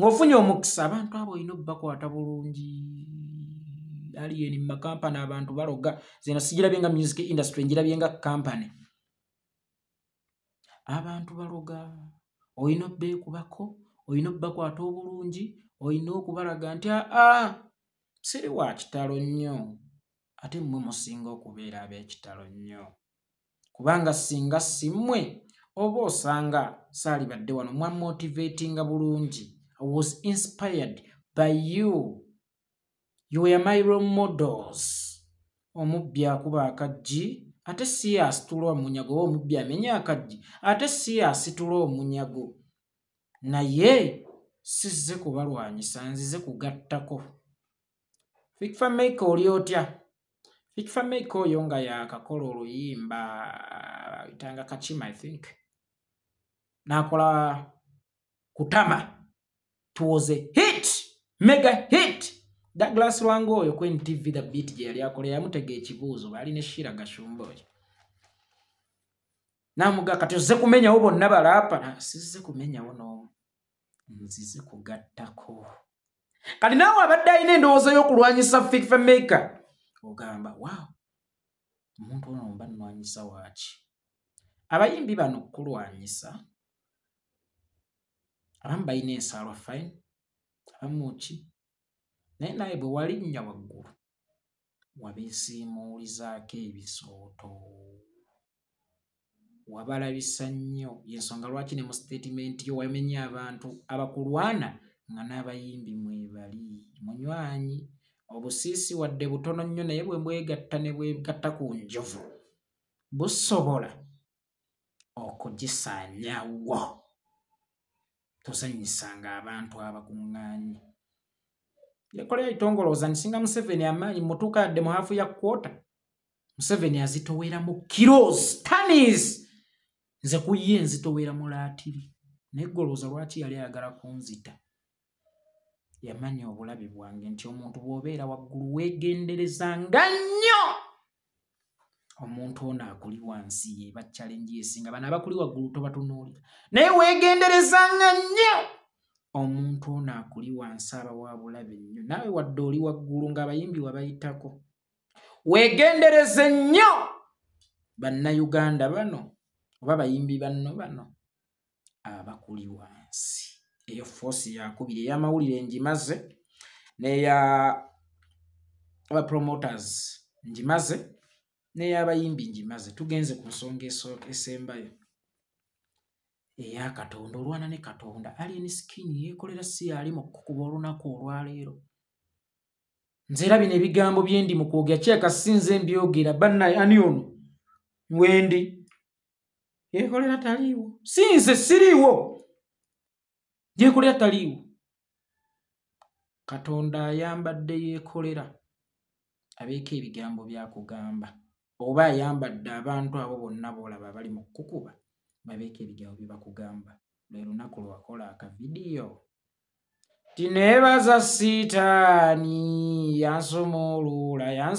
ng'ofunye omukisa abantu abo olina obbakwata bulungi. Alein mu makampani abantu baloga zino sigirabye nga music industry njirabye nga company. Abantu baloga olina obbeekubako olina obbakwata obulungi olina okubalaga nti siri wa kitalo nnyo ate mmwe musinga okubeera ab'ekitalo nnyo kubanga singa simmwe oba osanga saalibadde wano mwamotivatinga bulungi. I was inspired by you. You were my role models. Omubbi akuba akaggi ate si asitula omunyago omubbi amenya akaggi ate si asitula omunyago naye sizze kubalwanyisa nzize kugattako. Fikfa make oli otya? Fikfa make oyo nga yakakola oluyimba itanga kachima I think nakola kutama. It was a hit, mega hit. Douglas Lwango oyo ku NTV the beat gye yali akola yamutega ekibuuzo baali ne Shira Gashumba oyo namuga kati ozze kumenyawo bonna balaapa sizze kumenyawo n'omu nzize kugattako. Kati naawe abadde alina endowooza y'okulwanyisa Fikfa Maker ogamba waaw omuntu ono mba nnwanyisa waaki. Abayimbi bano kulwanyisa abamu balina ensaalwa fine abamu ki naye naye bwe walinnya waggulu wabeesiimuulizaako ebisooto wabalabisa nnyo y'ensonga lwaki ne mu statement yo wamenya abantu abakulwana nga n'abayimbi mwebali munywanyi obusiisi wadde butono nnyo naye bwe bwegatta ne bwegatta ku njovu busobola okugisaanyawo. Tosanyisanga abantu abakuŋŋaanye. Yekolera itongolooza nsinga Museveni amaanyi mutuuka yadde mu hafu ya kwota. Museveni azitowera mu kilos tanis nze ku ye nzitowera mu laatiri naye golooza lwaki yali ayagala kunzita. Yamanya obulabe bwange nti omuntu bw'obeera waggulu weegenderezanga nnyo. Omuntu ono akuli wansi yeba challenge esinga bano abakuli waggulu tobatunuulira naye weegenderezanga nnyo. Omuntu ono akuli wansi aba wa bulabe nnyo naawe wadde oli waggulu ng'abayimbi wabayitako weegendereze nnyo. Bannayuganda bano oba bayimbi bano abakuli wansi. Eyo force yakubiri ey'amawulire ngimaze n'eya aba promoters ngimaze n'ey'abayimbi ngimaze. Tugenze ku nsonga esembayo eya Katonda olwana ne Katonda. Alein skin yekolera si yali mu kukuba olunaku olwaleero. Nze era bino ebigambo bye ndi mu kwogera kyeka sinze mbyogera bannaye ani ono wendi Yekolera taliiwo. Sinze siriiwo. Yekolera taliiwo. Katonda ayambadde Yekolera abeeko ebigambo byakugamba. Oba ayambadde abantu abo bonna boolaba bali mu kkukuba babeeko ebigambo bye bakugamba. Lwe lunaku lwakola akavidiyo. Tineebaza sitaani yansumulula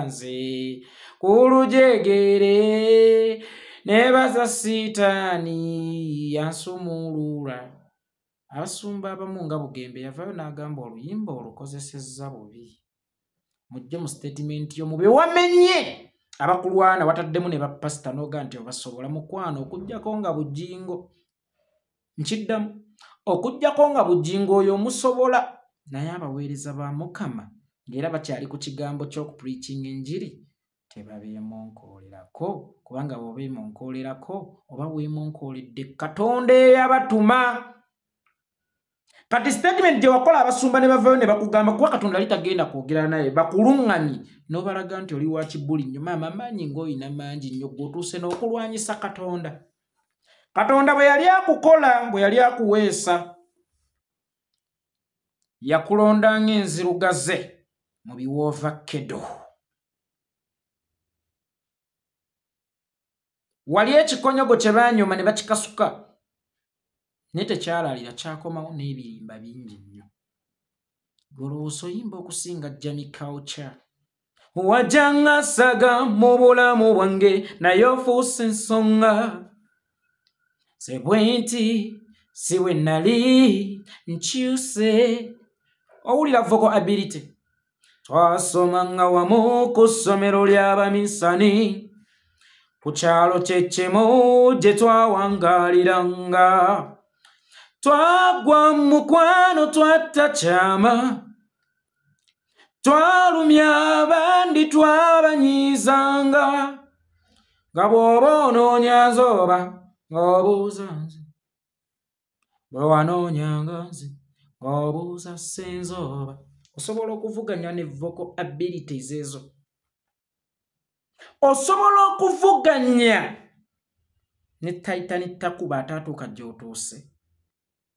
nze ku lujegere. Neebaza sitaani yansumulula. Abasumba abamu nga Bugembe yavaayo n'agamba oluyimba olukozesezza bubi. Mujje mu statement yo mube wamenye abakulwana wataddemu ne bapasita n'oga nti obasobola mukwano okujjako nga bujingo. Nkiddamu okujjako nga bujingo oyo musobola naye abaweereza ba Mukama ng'era bakyali ku kigambo ky'okupreaching enjiri tebabeemonkoolerako kubanga bw'obeemonkoolerako oba weemonkooledde Katonda eyabatuma. Kati statement gye wakola abasumba ne bavayo ne bakugamba kuba Katonda ali tagenda kwogera naye bakuluŋŋamye n'obalaga nti oli wa kibbuli nnyo maama amaanyi ng'oyina mangi nnyo gw'otuuse n'okulwanyisa Katonda. Katonda bwe yali akukola bwe yali akuweesa yakulonda ng'enzirugaze mu biwoovakedo. Wali ekikonyogo kye baanyuma ne bakikasuka naye tekyalaalira kyakomawo n'ebirimba bingi nnyo. Golowooza oyimba okusinga Jamie Culture. Wajjanga saga mu bulamu bwange naye ofuuse ensonga. Se bwenti si we nali nkyuse. Owulira vocal ability. Twasomanga wamu ku ssomero ly'abamisani ku kyalo ky'ekimu gye twawangaaliranga. Twagwa mu mukwano twatakyama. Twalumya abandi twabanyiizanga. Nga bw'oba onoonya nzoba ng'obuuza nze. Bwe wanoonyanga nze ng'obuuza ssenzoba. Osobola okuvuganya ne vocal abilities ezo. Osobola okuvuganya ne Titan Takuba ataatuuka gy'otuuse.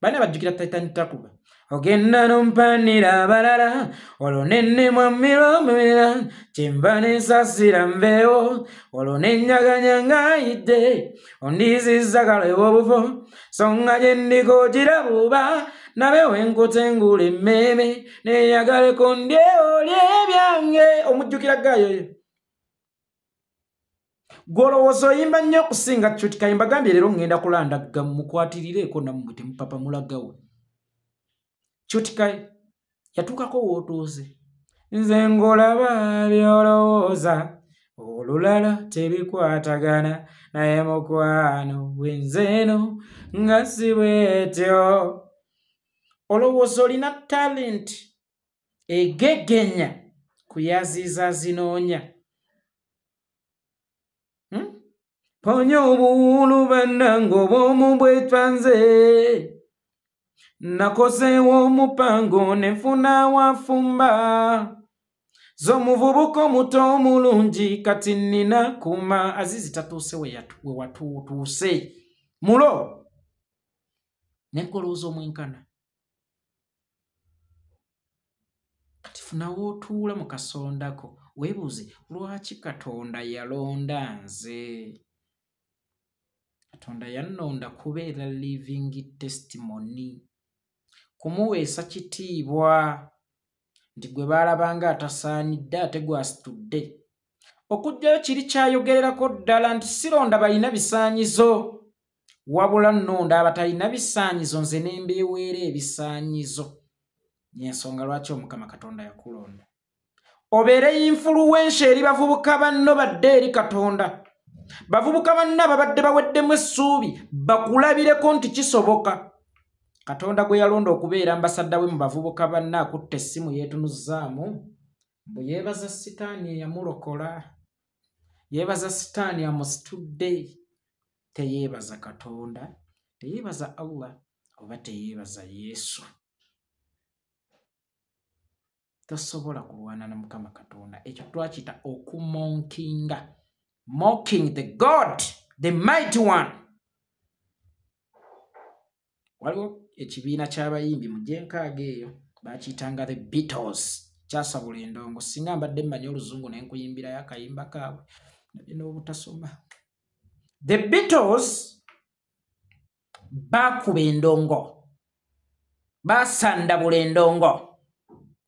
Bane bajjukira Titan Takuba. Ogenda n'ompanira abalala olwo nennema miromera kyemba n'ensasira mbeewo olwo nennyaganya ng'ayidde ondiizizza kaleba obufo songa gye ndikogira buba nabe wenkutengula emmeeme neeyagaleko ndyeolye ebyange. Omujjukira gaayoyo. Golowooza oyimba nnyo okusinga Cuti mbagambye leero ngenda kulandagga mukwatirireeko nammwe temupapa mulagawe. Cuti yatuukako w'otuuse. Nze ngolaba by'olowooza olulala tebikwatagana naye mukwano bwenzeeno nga si bwetyo. Olowooza olina talent egegenya kuyaziiza zinoonya. Ponya obuwulu bannange obw'omu bwetwanze. Nakoseewo omupango ne nfuna wafumba. Z'omuvubuka omuto omulungi kati nnina kuma. Azizi tatuuse we watuutuuse. Mulo ne golowooza omwenkana. Kati funawo otuula mu kasondako weebuuze lwaki Katonda yalonda nze. Katonda yannonda kubeera living testimony. Kumuweesa kitiibwa nti gwe baalabanga atasaanidde ate gwasitudde. Okujjayo kiri kyayogererako ddala nti sironda balina bisaanyizo wabula nnonda abatalina bisaanyizo nze ne mbeeweera ebisaanyizo. Y'ensonga lwaki Omukama Katonda yakulonda. Obeere influencer eri bavubuka banno badde eri Katonda. Bavubuka banno ababadde baweddemu essuubi bakulabireko nti kisoboka. Katonda gwe yalonda okubeera ambasadda we mu bavubuka banno akutte essimu yeetunuzzaamu. Bwe yeebaza sitaani eyamulokola. Yeebaza sitaani amusitudde. Teyeebaza Katonda. Teyeebaza Allah oba teyeebaza Yesu. Tosobola kulwana na Mukama Katonda. Ekyo twakiyita okumonkinga. Mocking the God the mighty one. Waliwo ekibiina ky'abayimbi mu gyenkaaga eyo bakiyitanga the Beatles. Kyasabula endongo singa mbadde mmanyi oluzungu ne nkuyimbirayo akayimba kaabwe nabye n'obutasoma. The Beatles bakuba endongo, basandabula endongo,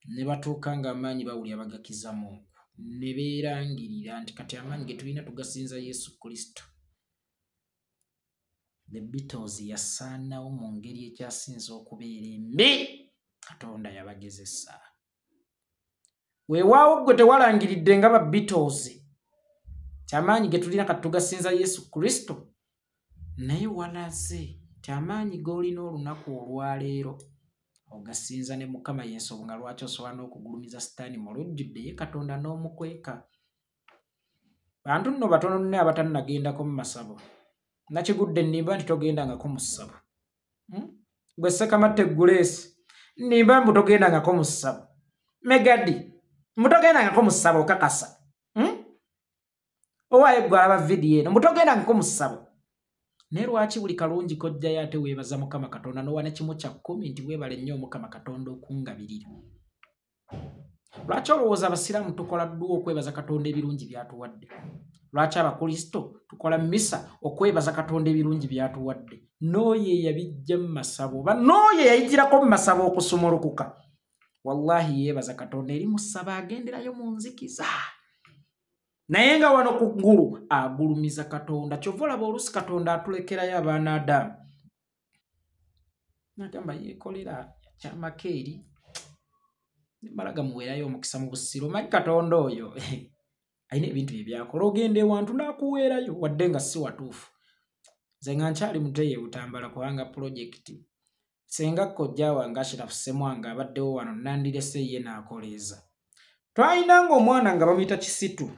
ne batuuka ng'amaanyi bawulira bagakiza Mungu, ne beerangirira nti kati amaanyi ge tulina tugasinza Yesu Kristo. The Beatles yasaanawo mu ngeri ekyasinza okubeera embi. Katonda yabagezesa. Weewaawo gwe tewalangiridde nga ba Beatles kyamaanyi ge tulina kati tugasinza Yesu Kristo, naye walaze kyamaanyi g'olina olunaku olwaleero ogasinza ne Mukama y'ensonga lwaki osobola n'okugulumiza Sitaani mu lujjudde ye Katonda n'omukweka. Bantu nno batono nnyo abatannagendako mu masabo. Nakigudde nnimba nti togendangako mu ssabo. Gwe Ssekamatte Grace nnimba mbu togendangako mu ssabo. Megadi mutogendangako mu ssabo okakasa. Owaaye gwe alaba vidiyo eno mutogendangako mu ssabo. Naye lwaki buli kalungi kojjayo ate weebaza Mukama Katonda n'owa ne kimu kya 10 nti weebale nnyo Mukama Katonda okungabirira? Lwaki olowooza abasiraamu tukola dduwa okwebaza Katonda ebirungi by'atuwadde? Lwaki abakristo tukola mmisa okwebaza Katonda ebirungi by'atuwadde? N'oyo eyabijja mu masabo oba n'oyo eyayitirako mu masabo okusumulukuka, wallahi yeebaza Katonda eri mu ssabo agenderayo mu nzikiza. Naye nga wano ku ggulu agulumiza Katonda. Kyova olaba oluusi Katonda atulekerayo abaana Adamu. Nagamba Yekolera yakyama Kiri mala gamuweerayo omukisa mu busiro. Manyi Katonda oyo alina ebintu bye byakola. Ogenda ewantu n'akuweerayo wadde nga si watuufu. Nze nga nkyali muteeyo Butambala kubanga pulojekiti senga kojja wange Ashirafu Ssemwanga abaddewo wano nandirese ye n'akoleeza. Twalinanga omwana nga bamuyita Kisitu.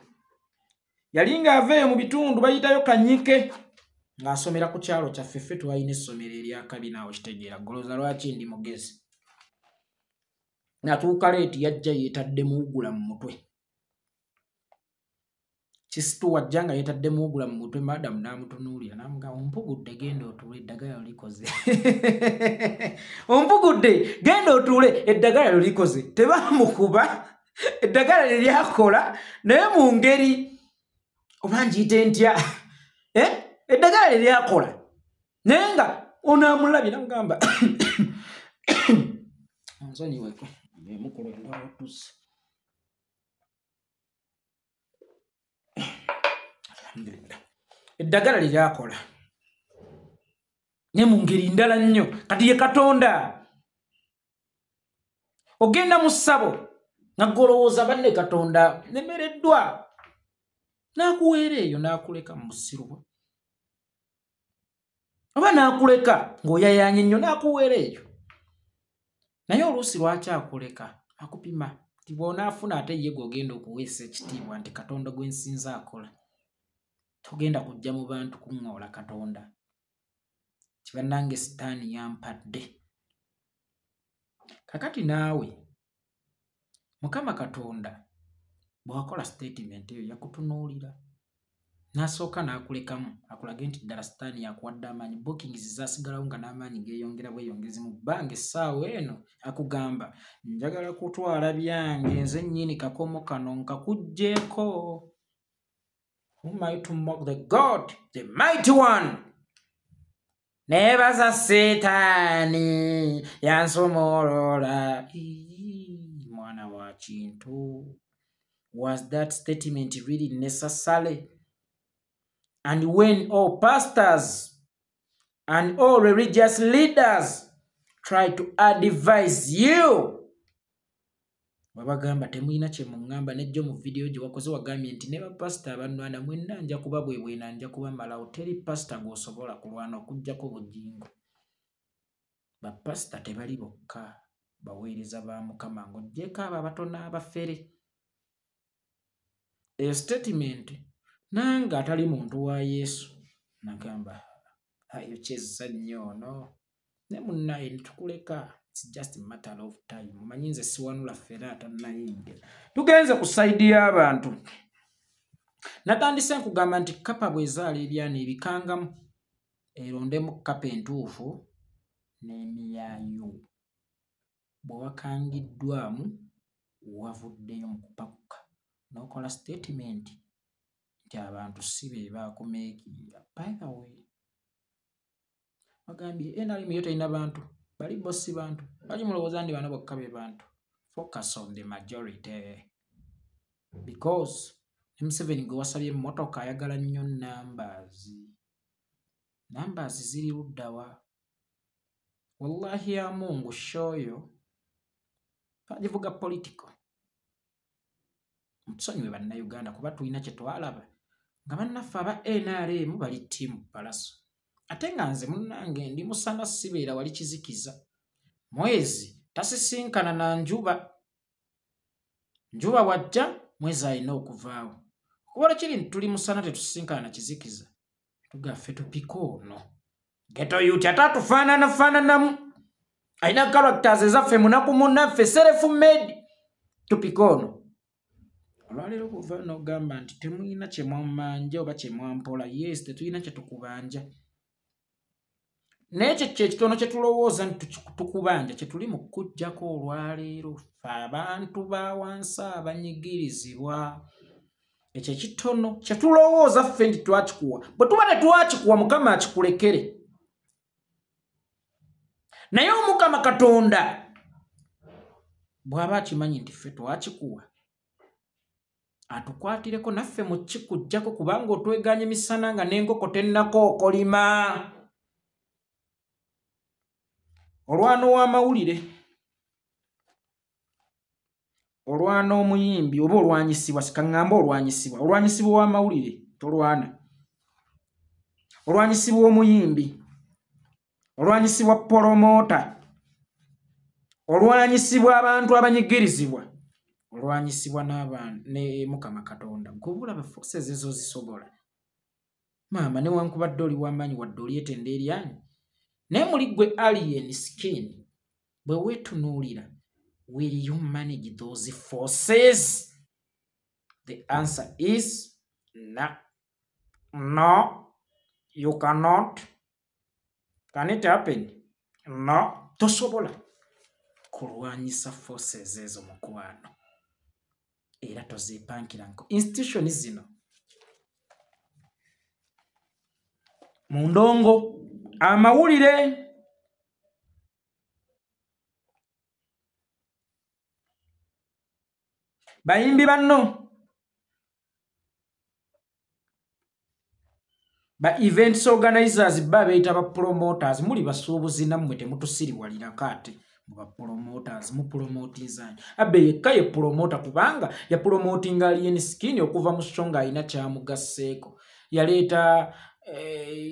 Yali ng'aveeyo mu bitundu bayitayo Kanyike ng'asomera ku kyalo kyaffe. Ffe twalina essomero ery'akabi naawe kitegeera. Goloza lwaki ndi mugezi. Natuuka leeti yajja yeetadde muwugula mu mutwe. Kisitu wajja nga yeetadde muwugula mu mutwe. Madamu n'amutunuulira n'amugamba ompugudde genda otuule eddagala likoze. Ompugudde genda otuule eddagala likoze. Tebamukuba eddagala liryakola naye mu ngeri oba njiyite ntya eddagala liryakola naye nga onaamulabye n'amugamba nsonyiweko emukulu endawatuuse. Eddagala liryakola naye mu ngeri ndala nnyo. Kati ye Katonda ogenda mu ssabo nga golowooza banne Katonda nemereddwa n'akuweera eyo n'akuleka mu busiru oba n'akuleka ng'oyayaanye nnyo n'akuweera eyo. Naye oluusi lwaki akuleka? Akupima nti bw'onaafuna ate ye gw'ogenda okuweesa ekitiibwa nti Katonda gwe nsinza akola. Togenda kujja mu bantu kuŋŋoola Katonda. Kibannange Sitaani yampadde. Kakati naawe Mukama Katonda bw'akola statement eyo yakutunuulira n'asooka n'akulekamu akulage nti ddala Sitaani yakuwadde amaanyi. Bookings zaasigalawo nga n'amaanyi geeyongera bweyongezi mu bbanga essaawa eno akugamba njagala kutwala byange nze nnyini kakomo kano nkakugjeeko. Who am I to mock the God, the mighty one? Nebaza Setaani yansomolola. Mwana wa kintu. Was that statement really necessary? And when all pastors and all religious leaders try to advise you, babagamba temulina kye muŋŋamba nejjo mu vidiyo gye wakoze wagambye nti ne bapasita abannwana mwenna nja kuba bwebwena nja kuba malawo. Teri pasita gw'osobola kulwana okuggyako bugingo. Bapasita tebali bokka baweereza ba Mukama ng'oggyeko abo abatono abafere. Eyo statement nange atali muntu wa Yesu nagamba ayo kyezza nnyo ono ne munnaye nitukuleka. It's just a matter of time. Mumanyi nze siwanula ffera atannayingira. Tugenze ku sayidi y'abantu. Natandise nkugamba nti kapa bwezaala ebyana ebikangamu erondemu kapa entuufu n'emiyaayo. Bwe wakangiddwamu wavuddeyo mu kupakuka n'okola statement nti abantu si be baakumeekinga. By the way, bagambye NRM yo terina bantu, bali bossi bantu, bali mulowooza ndi bano bokka be bantu. Focus on the majority. Because Museveni gwe wasabye emmotoka ayagala nnyo numbers. Numbers ziri luddawa? Wallahi ya Mungu shoyo twagivuga political. Tusonyiwe bannayuganda kuba tulina kye twalaba nga bannaffe aba NRM bali ttiimu palaso. Ate nga nze munnange ndi musana sibeera wali kizikiza. Mwezi tasisinkana na njuba. Njuba wajja mwezi alina okuvaawo. Kuba kiri tuli musana tetusisinkana na kizikiza. Tugaffe tupika ono. Geto yuti atatufaananamu. Alina characters ezaffe munaku munnaffe self-made. Tupika ono. Olwaleero kuva n'ogamba nti temulina kye mwamanja oba kye mwampola. Yes, tetulina kye tukubanja. Naye kye kitono kye tulowooza nti tukubanja kye tuli mu kujjako olwaleero abantu ba wansi abanyigirizibwa. Ekyo kitono kye tulowooza ffe nti twakikuwa. Bwe tuba tetwakikuwa Mukama akikulekere. Naye Omukama Katonda bw'aba akimanyi nti ffe twakikuwa atukwatireko naffe mu kikujjako kubanga otweganye misana nga n'enkoko tennakookolima. Olwana w'amawulire, olwana omuyimbi oba olwanyisibwa, sikaŋŋamba olwanyisibwa, olwanyisibwa w'amawulire tolwana. Olwanyisibwa omuyimbi, olwanyisibwa promota, olwanyisibwa abantu abanyigirizibwa, olwanyisibwa n'abantu ne Mukama Katonda. Gobulaba forces ezo zisobola. Maama newankubadde oli w'amaanyi wadde olyetenda eryanyi. Naye muli gwe Alein skin bwe weetunuulira, will you manage those forces? The answer is no. No, you cannot. Can it happen? No. Tosobola kulwanyisa forces ezo mukwano. Era tozeepankira nko. Institution zino mu ndongo amawulire bayimbi banno ba events organizers ba beeta ba promoters muli basuubuzi nammwe temutusiriwalirako ate mu ba promoters mu promotinzanyi abbe yekka ye promota kubanga ya promoting Alein skin okuva mu shonga alina kyamugasseeko yaleeta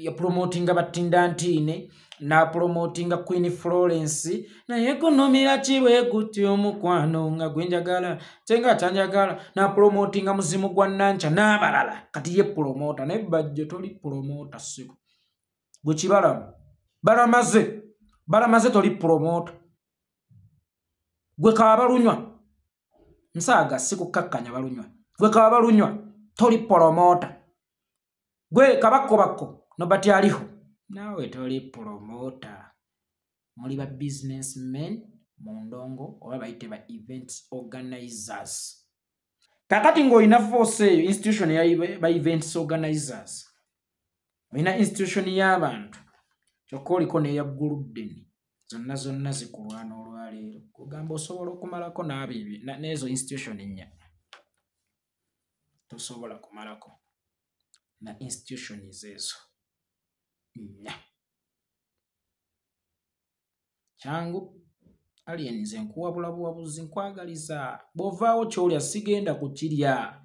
ya promoting abatindantine na promoting Queen Florence na ekonomira kibwe gutyo omukwano nga gwenjagala tenga tanjagala na promoting muzimu gwa nancha n'abalala kati ye promota naye bajje toli promota siko gwe kibala balamaze toli promota gwe kabalunywa nsaaga sikukakkanya balunywa gwe kabalunywa toli promota gwe kabakko nobati aliho nawe toli promota. Muli ba businessmen mu ndongo oba bayite ba events organizers. Kakati ng'olina force eyo institution ya ba events organizers, olina institution y'abantu kyokka oliko n'eya Guludeni zonna zikulwana olwaleero kugamba osobola okumalako n'ezo institution nnya tosobola kumalako na institutions ezo nnya. Kyangu Alein nze nkuwabula buwabuzi nkwagaliza bw'ovaawo ky'olya sigenda kukirya.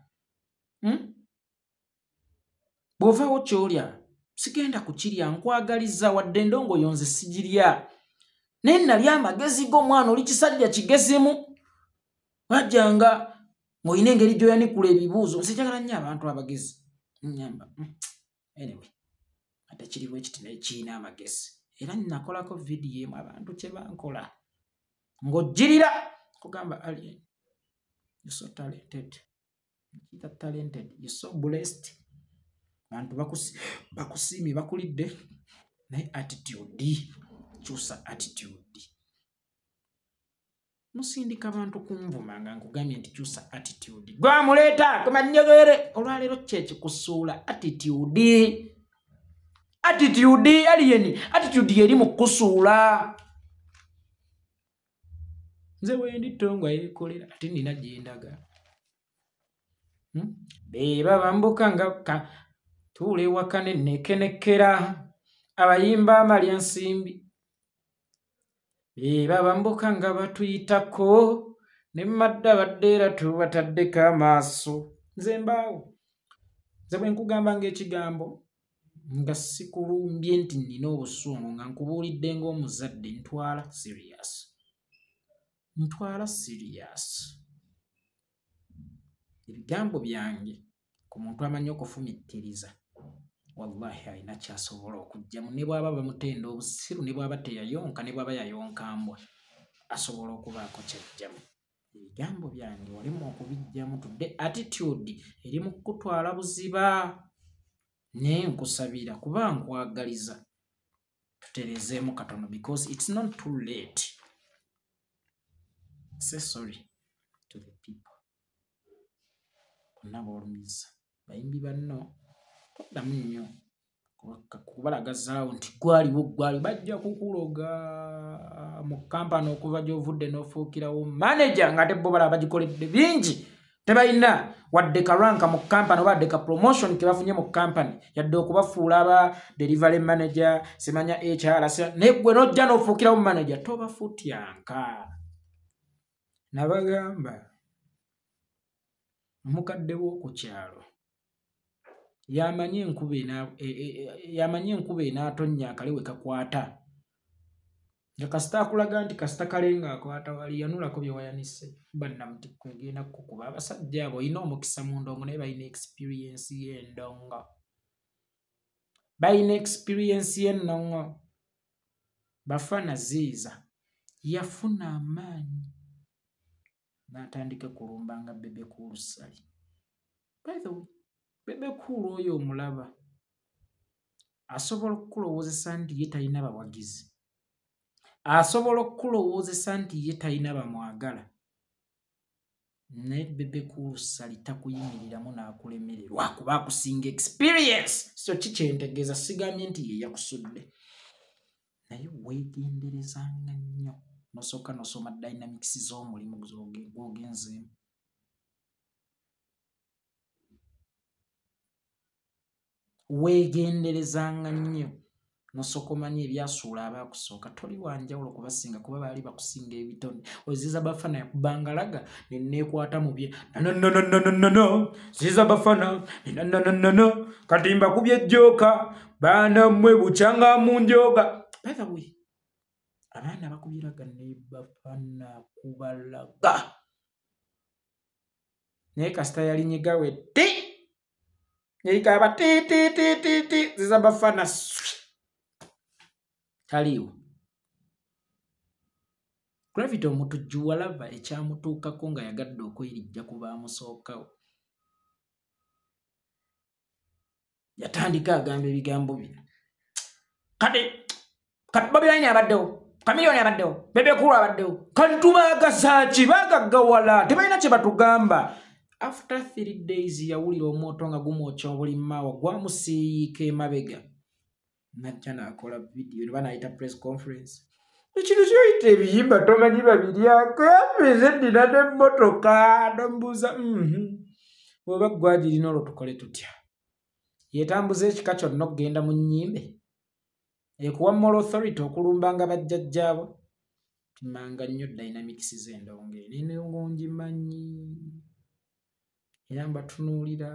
Bw'ovaawo ky'olya sigenda kukirya nkwagaliza wadde endongo yonze sigirya. Naye nali amagezi g'omwana oli kisajja kigezimu wajjanga ng'olina engeri gy'oyanikula ebibuuzo. Nze njagala nnyo abantu abagezi. Nyamba. Anyway, ate kiriwo ekiti naye kirina amagezi. Era nakolako video emu abantu kye bankola. Ng'ojjirira kugamba Alein, you're so talented. Kita talented, you're so blessed. Bantu bakusiimye bakulidde naye attitude kyusa attitude. Musindika bantu kunvuma nga nkugambye nti kyusa attitude. Gwamuleeta kumanyegere olwaleero kyekikusuula attitude. Attitude Alein, attitude eri mu kusuula. Nze wendi tongwa Yekolera ate nina gye ndaga. Beba bambuka nga tuule ewaka ne nekenekera abayimba amalya nsimbi. Beba bambuka nga batuyitako ne madda badde era tubataddeko amaaso. Nze mbaawo. Nze bwe nkugamba ng'ekigambo nga sikulumbye nti nina obusungu nga nkubuulidde ng'omuzadde ntwala serious. Ntwala serious. Ebigambo byange ku muntu amanyi okufumittiriza wallahi alina kyasobola okugyamu ne bw'aba bamutenda obusiru ne bw'aba teyayonka ne bw'aba yayonka mbwa asobola okubaako kyajjamu. Ebigambo byange walimu okubijjamu tudde attitude eri mu kutwala buziba. Naye nkusabira kuba nkwagaliza tuterezeemu katono because it's not too late. Say sorry to the people. Bonna boolumiza bayimbi banno toddamu nnyo kubalagazaawo nti gwaliwo bajja kukuloga mu kampani okuva gy'ovudde n'ofuukirawo manager ng'ate bo balaba bagikoledde bingi tebalina wadde karanka mu kampani oba wadde ka promotion ke bafunye mu kampani yadde okubafuula aba delivery manager semanya HR naye gwe n'ojja n'ofuukirawo manager tobafutyanka. Nabagamba omukadde w'oku kyalo yamanyi enkuba enaatonnya akale we kakwata nga kasita akulaga nti kasita kale ng'akwata wali yanulako bye wayanise bannamuti kwegenda kukuba. Abasajja abo olina omukisa mu ndongo naye balina experience y'endongo. Balina experience y'ennongo. Bafana ziiza yafuna amaanyi n'atandika kulumba nga bebe kulusali. By the way, bebe kulu oyo omulaba asobola okukulowoozesa nti ye talina bawagizi. Asobola okukulowoozesa nti ye talina bamwagala. Naye bebe kulusali takuyimiriramu n'akulemererwa kuba akusinga experience. So kikyentegeeza sigambye nti ye yakusudde. Naye weegenderezanga nnyo nosooka nosoma dynamics z'omulimu gw'ogenzeemu. Weegenderezanga nnyo nosooka omanya ebyasuula abaakusooka. Toli wanjawulo kubasinga kuba baali bakusinga ebitone. Oziza bafana yakubangalaga ne neekwata mu bye no ziza bafana no kati mbakubye ejjooka baana mmwe bukyanga mu njoga. By the way, abaana bakubiraga ne bafana kubalaga naye kasita yalinyigawe ti yeyigaba ti ziza bafana taliwo. Gravity omutujju walaba ekyamutuukako nga yagadde okwerijja ku baamusookawo. Yatandika agamba ebigambo bino kati Bobi abaddewo, Kamiliyoni abaddewo, bebe kulu abaddewo, kati tubaagasaaki baagaggawala tebalina kye batugamba. After 3 days yawulira omwoto nga gumwokya obulimaawo gwamusiiyika emabega. Najja n'akola video ne banayita press conference. Ekintu kyoyita ebiyimba tomanyi babiryako yapeze ddina n'emmotoka nombuuza oba gwagirina olwo tukole tutya. Yeetambuza ekika kyonna okugenda mu nnyimbe ekuwa moral authority okulumbanga bajjajjaabo. Pimanga nnyo dynamics z'endongo eno ngimanyi era mbatunuulira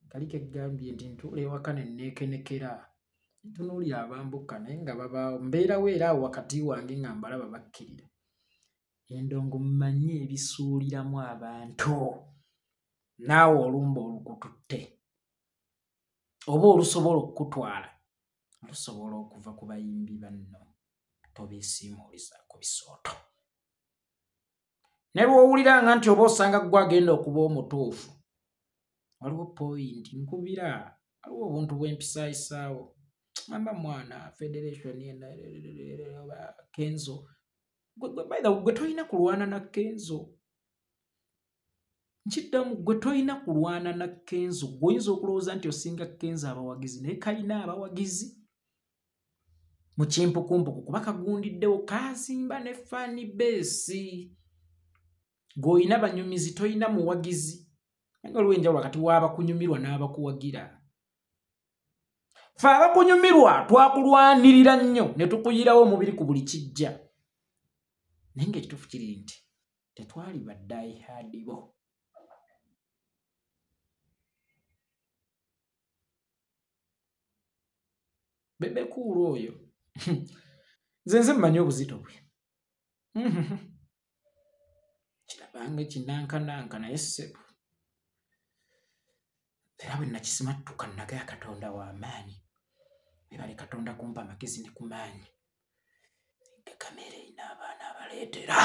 kaliko eggambye nti ntuula ewaka ne neekenekera. Ntunuulira abambuka naye nga babaawo mbeerawo era awo wakati wange nga mbalaba bakkirira. Endongo mmanyi ebisuuliramu abantu naawe olumba olukututte oba olusobola okukutwala lusobola okuva ku bayimbi banno tobeesiimuulizaako bisooto. Ne lw'owuliranga nti oba osanga gwe agenda okuba omutuufu waliwo point nkubira waliwo obuntu bw'empisaayisaawo mamba mwana federation oba Kenzo gwe tolina kulwana na Kenzo nkiddamu gwe tolina kulwana na Kenzo gwoyinza okulowooza nti osinga Kenzo abawagizi naye kalina abawagizi mu kimpukumpuku kuba kagundiddewo kazimba ne fani base gwoyina banyumizi tolina muwagizi nga waliwo enjawulo wakati w'abakunyumirwa n'abakuwagira fe abakunyumirwa twakulwanirira nnyo ne tukuyirawo omubiri ku buli kijja naye ng'ekituufu kiri nti tetwali baddayihaadi bo bebekuula oyo nze mmanyi obuzito bwe kirabanga kinankananka naye ssebo era bwe nakisimattuka nagaya Katonda w'amaanyi ebale Katonda kumpa amagezi ne ku maanyi gagamera erina abaana abaleetera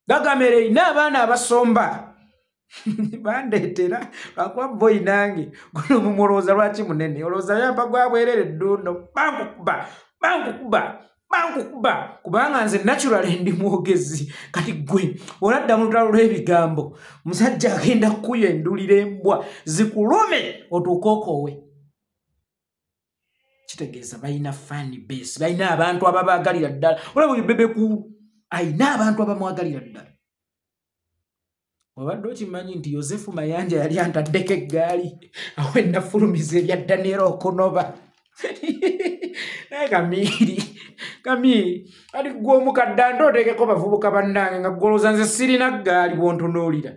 gagamera erina abaana abasomba bandeetera lwakuba boyi nange guno mumulowooza lwaki munene olowooza yamba gwa bwerere eddundo bankukuba kubanga nze naturally ndi mwogezi kati gwe oladda mu lutalo lw'ebigambo musajja agenda kukuyendulira embwa zikulume otuukookowe kitegeeza balina fan base balina abantu ababaagalira ddala olaba oyo bebeku ayina abantu abamwagalira ddala wabadde okimanyi nti Yosefu Mayanja yali antaddeko eggaali awo ennafulumiza erya Daniel Okunoba naye Kamiri ali gw'omukadde ante oteekeko bavubuka bannange nga golooza nze sirina ggaali bwontunuulira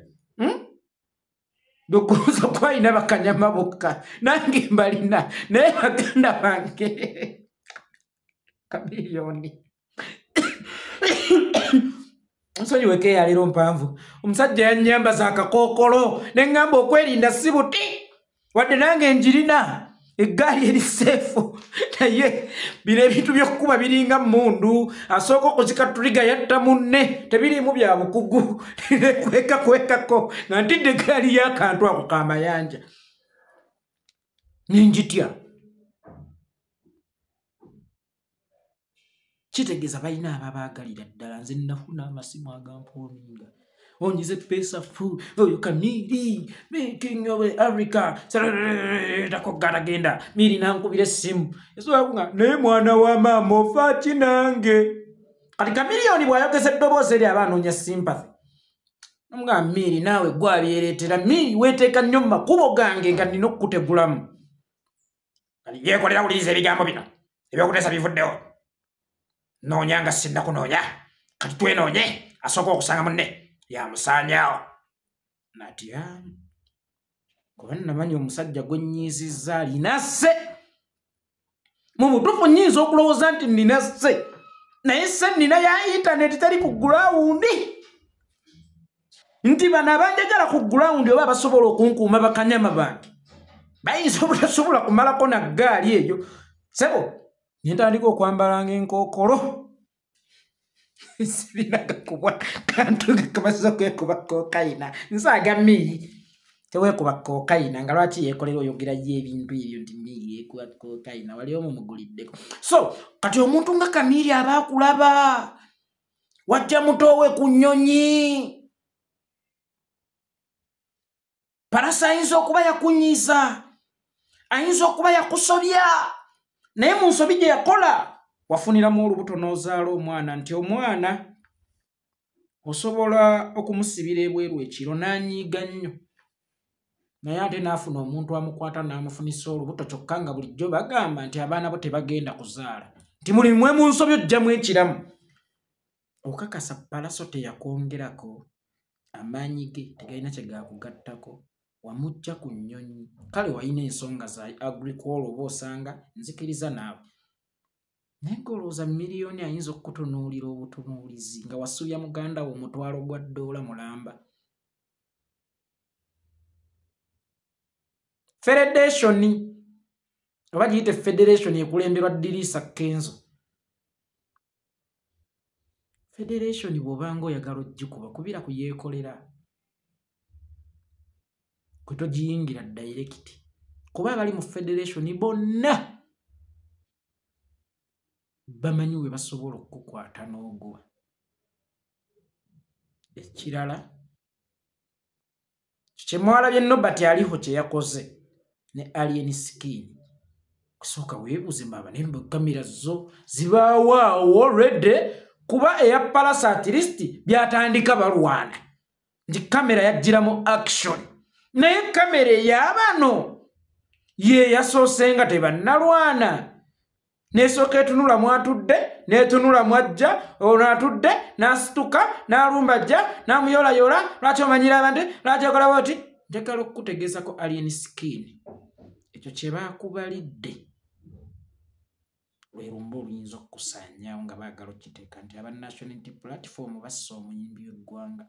dokoloza kwalina bakanyama bokka nange mbalina naye baganda bange Kamiliyoni nsonyiweko eyaleero mpanvu omusajja yannyambaza akakookolo ne ŋŋamba okwerinda si buti wadde nange njirina eggaali eri seefu naye bino ebintu by'okkuba biringa mundu asooka okuzikatuliga yatta munne tebiriimu bya bukugu kwekako nga ntidde eggaali y'akantu ako kamayanja ninjitya kitegeeza balina ababaagalira ddala nze nafuna amasimu agampoominga onyize pesa fu oyo Kamiri making of Africa takogenda miri nankubira essimu esobola naye mwana wa maama ofa kinange kati Kamiliyoni bw'ayogeza eddoboozi eri abanoonya sympathy nga Miri naawe gwabyereetera Miri weeteeka nnyo mu makubo gange nga nina okukutegulamu kati yeekolera wuliriza ebigambo bino ebyokuteesa bivuddewo noonya nga sinnakunoonya kati twenoonye asooka okusanga munne yamusaanyaawo natya kuba namanyi omusajja gwe nnyiizizza alina sse mu butuufu nnyinza okulowooza nti nina sse naye sse nina ya intaneti teri ku gulawundi nti bano abanjagala ku gulawundi oba basobola okunkuuma bakanyama bange bayinza obutasobola kumalako na ggaali eyo sebo nentandika okwambalanga enkookolo sirinaga kubwa kantu kamaze kwekuba kokayina nsaaga Miri teweekuba kokayina nga lwaki yeekolera oyogera y'ebintu ebyo nti Miri yeekuba kokayina wali omu muguliddeko so kati omuntu nga Kamiri aba akulaba wajja mutoowe ku nnyonyi palasa ayinza okuba yakunyiiza ayinza okuba yakusobya naye mu nsobi gye yakola wafuniramu olubuto n'ozaala omwana nti omwana osobola okumusibira ebweru ekiro n'anyiiga nnyo naye ate n'afuna omuntu amukwata n'amufunisa olubuto kyokka nga bulijjo bagamba nti abaana bo tebagenda kuzaala nti muli mwe mu nsobi ojjamu ekiramu okakasa palaso teyakwongerako amaanyi ge tegalina kye gaakugattako wamujja ku nnyonyi kale walina ensonga za agricol oba osanga nzikiriza naawe naye ng'olowooza miliyoni ayinza okukutunuulira obutunuulizi nga wasuubya muganda wo omutwalo gwa ddoola mulamba federation oba giyite federation ekulemberwa Ddirisa Kenzo federation bw'obanga oyagala ogikuba kubira ku Yekolera kwe togiyingira direct kuba bali mu federation bonna bamanyi we basobola okukwata n'ogwa. Ekirala kyemwalabye Nobert aliho kye yakoze ne Alein skin kusooka weebuuze mbaba ne kamera zo zibaawo already kuba eya Palace at least byatandika balwana nti kamera yajjiramu action naye kamera ey'abano ye yasoose nga tebannalwana n'esooka etunula mwatudde n'etunula mwajja ono atudde n'asituka n'alumba ajja n'amuyoolayola lwaki omanyira abantu lwaki okola bwoti njagala okukutegeeza ko Alein skin ekyo kye baakubalidde lwe lumba oluyinza okukusaanyaawo nga baagala okiteeka nti aba National Unity Platform bassa omuyimbi w'eggwanga.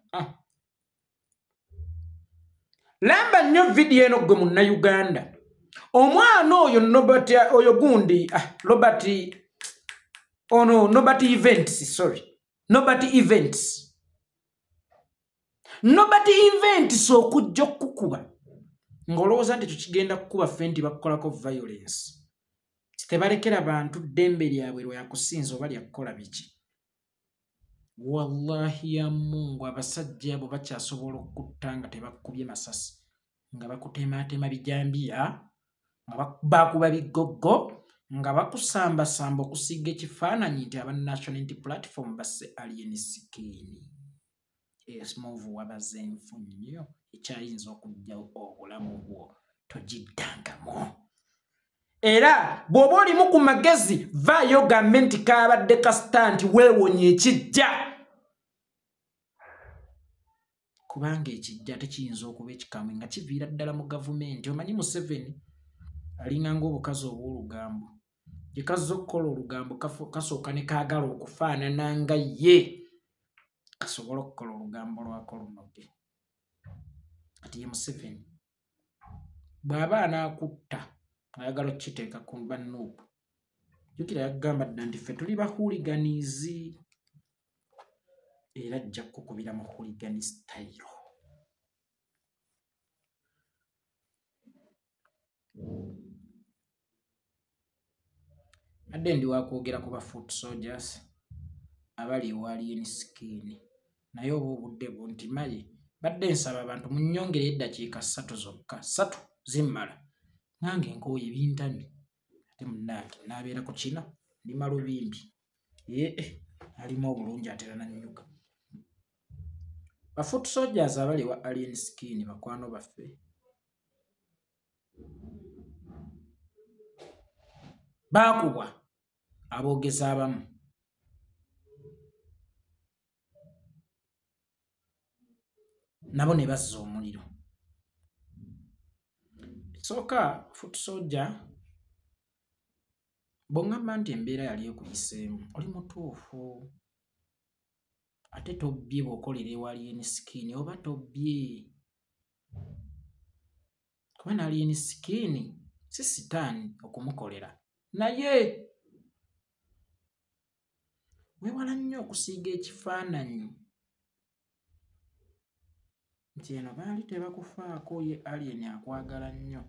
Lamba nnyo vidiyo eno gwe munnayuganda. Omwana oyo Nobert oyo gundi Robert ono Nobert Events Nobert Events okujja okukuba ng'olowooza nti tukigenda kukuba ffe nti bakukolako violence tebalekera bantu ddembe lyabwe lwa kusinza oba lyakukola biki. Wallahi ya Mungu abasajja abo bakyasobola okutta nga tebakubye masasi nga bakutematema bijambiya nga bakuba bigoggo nga bakusambasamba okusiiga ekifaananyi nti aba National Unity Platform basse Alein skin. Esmovu wabaze enfu nnyo ekyayinza okujjawo obulamu bwo togiddangamu. Era bw'oba olimu ku magezi vaayo gambe nti kaabadde kasita nti weewonye ekijja kubanga ekijja tekiyinza okuba ekikamwe nga kiviira ddala mu gavumenti. Omanyi Museveni alinga ng'obukazi obw'olugambo gye kazza okukola olugambo kasooka ne kaagala okufaanana nga ye kasobola okukola olugambo lwako lunoge. Kati ye Museveni bw'aba anaakutta ayagala okukiteeka ku bannuupu jjukira yagamba dda nti ffe tuli bahuliganizi era ajja kukubira mu huligani style. Adde ndi wakwogera ku ba foot soldiers abali ewa Alein skin naye oba obudde bwo nti maye badde nsaba abantu munnyongere eddakiika 3 zokka 3 zimmala nange nkooye ebintamye ate munnange n'abeera ku kino ndi malubimbi alimu obulungi atera nannyuka. Ba foot soldiers abali ewa Alein skin bakwano baffe baakubwa aboogezi abamu nabo ne bazza omuliro. Sooka foot soldier bw'oŋŋamba nti embeera yali ekuyiseemu oli mutuufu ate tobbye bw'okolera ewa Alein skin oba tobbye kuba ne Alein skin si sitaani okumukolera naye weewala nnyo okusiiga ekifaananyi nti eno baali tebakufaako ye Alein akwagala nnyo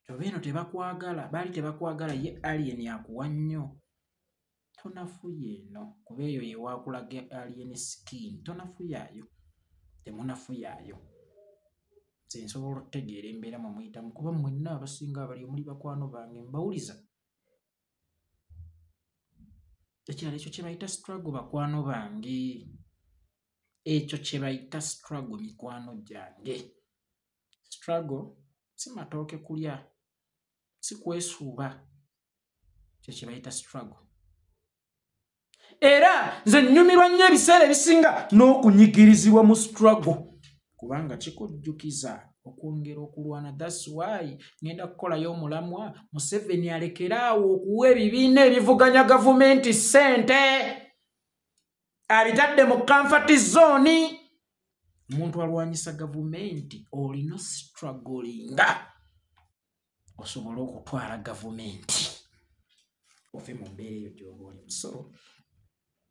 oba eno tebakwagala baali tebakwagala ye Alein akuwa nnyo tonafuya eno kuba eyo ye waakulaga Alein skin tonafuyaayo temunafuyaayo. Nze nsobola okutegeera embeera mwe muyitamu kuba mwenna abasinga abali omuli bakwano bange mbawuliza. Ekirala ekyo kye bayita struggle bakwano bange ekyo kye bayita struggle mikwano gyange. Struggle si matooke kulya si kwesuuba kyo kye bayita struggle. Era nze nnyumirwa nnyo ebiseera ebisinga n'okunyigirizibwa mu struggle kubanga kikujjukiza okwongera okulwana. That's why ngenda kukolayo omulamwa Museveni alekeraawo okuwa ebibiina ebivuganya gavumenti ssente abitadde mu comfort zone. Omuntu alwanyisa gavumenti olina strugglinga osobola okutwala gavumenti ove mu mbeera eyo gy'oba olimu. So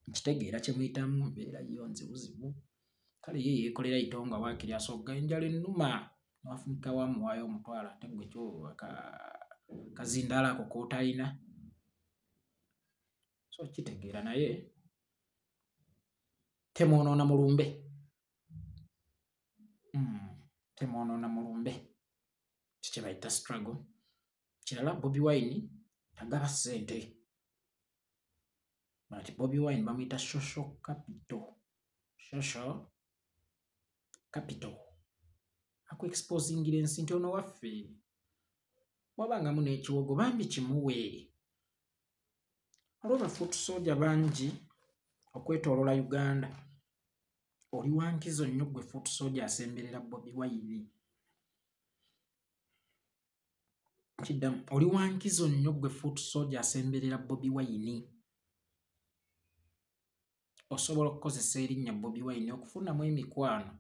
nkitegeera kye muyitamu mbeera yo nzibuzibu kale ye yeekolera itonga waakiri asogga enjala ennuma Wafumika wamuwaayo omutwala ate gwe kyo kazindaala ako k'otayina. So kitegeera naye temwonoona mulumbe. Temwonoona mulumbe. Kye bayita struggle. Kirala Bobi Wine agaba ssente. But Bobi Wine bamuyita social capital. Social capital. Aku exposing ensi nti ono waffe. Wabangamu n'ekiwogo bambi kimuwe. Waliwo bafuutu soja bangi okwetoolola Uganda. Oli wankizo nnyo gwe fuutu soja asemberera Bobi Wine. Kiddamu oli wankizo nnyo gwe fuutu soja asemberera Bobi Wine. Osobola okukozesa erinnya Bobi Wine okufunamu emikwano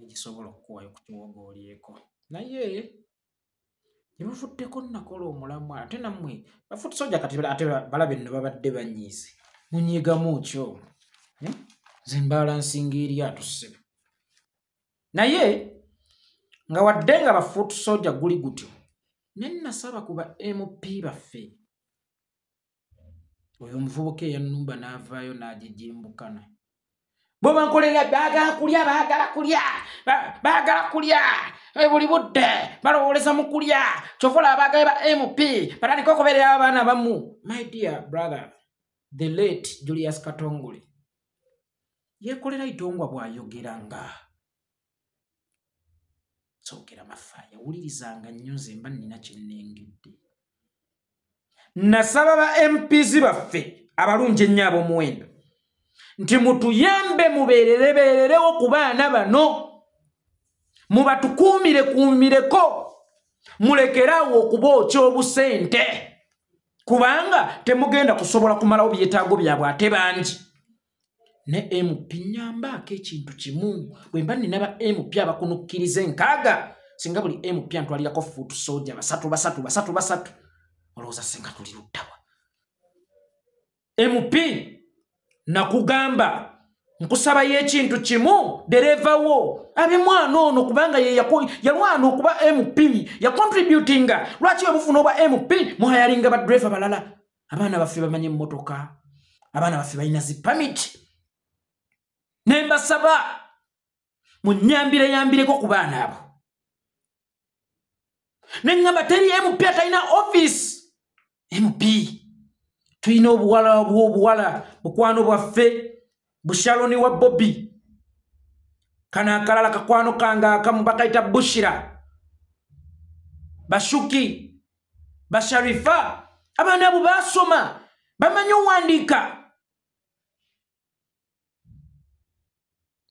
egisobola okukuwayo ku kiwogo olyeko. Naye yebafuddeko nakola omulamu ate nammwe bafuutu soja kati ate balabe nno babadde banyiize. Munyiigamu kyo. Nze mbaala nsinga eryato ssebo. Naye nga wadde nga bafuutu soja guli gutyo ne nasaba ku ba MP baffe. Oyo omuvubuka eyannumba n'avaayo n'agijimbukana. Bo bankolera baagala kulya buli budde balowooleza mu kulya kyovola abaagaye ba MP batandika okubeerera abaana bamu. My dear brother, the late Julius Katongole Yekolera itongwa bw'ayogeranga sookera mafaya wulirizanga nnyo nze mba nnina kye nnengedde. Nasaba ba MPs baffe abalungi ennyo ab'omuwendo nti mutuyambe mubeererewo ku baana bano, mubatukuumireko, mulekerawo okubookya obusente kubanga temugenda kusobola kumalawo byetaago byabwe ate bangi. Ne MP nyambaako ekintu kimu bwe mba nina ba MP abakunukkiriza enkaaga singa buli MP antwalirako fuutu soja basatu olowooza singa tuli luddawa. MP nakugamba nkusaba y'ekintu kimu dereva wo abe mwana ono kubanga ye yalwana okuba MP yakontributinga. Lwaki webufuna oba MP muhayalinga badreva balala? Abaana baffe bamanye emmotoka, abaana baffe balina zipamiti. Ne mbasaba munyambireko ku baana abo. Ne ngamba teri MP atalina office. MP tulina obuwala bukwano bwaffe bushaloni wa Bobi kana akalala kakwano kanga akamu bakayita Bushira Bashuki Basharifa. Abaana abo basoma bamanyi owandiika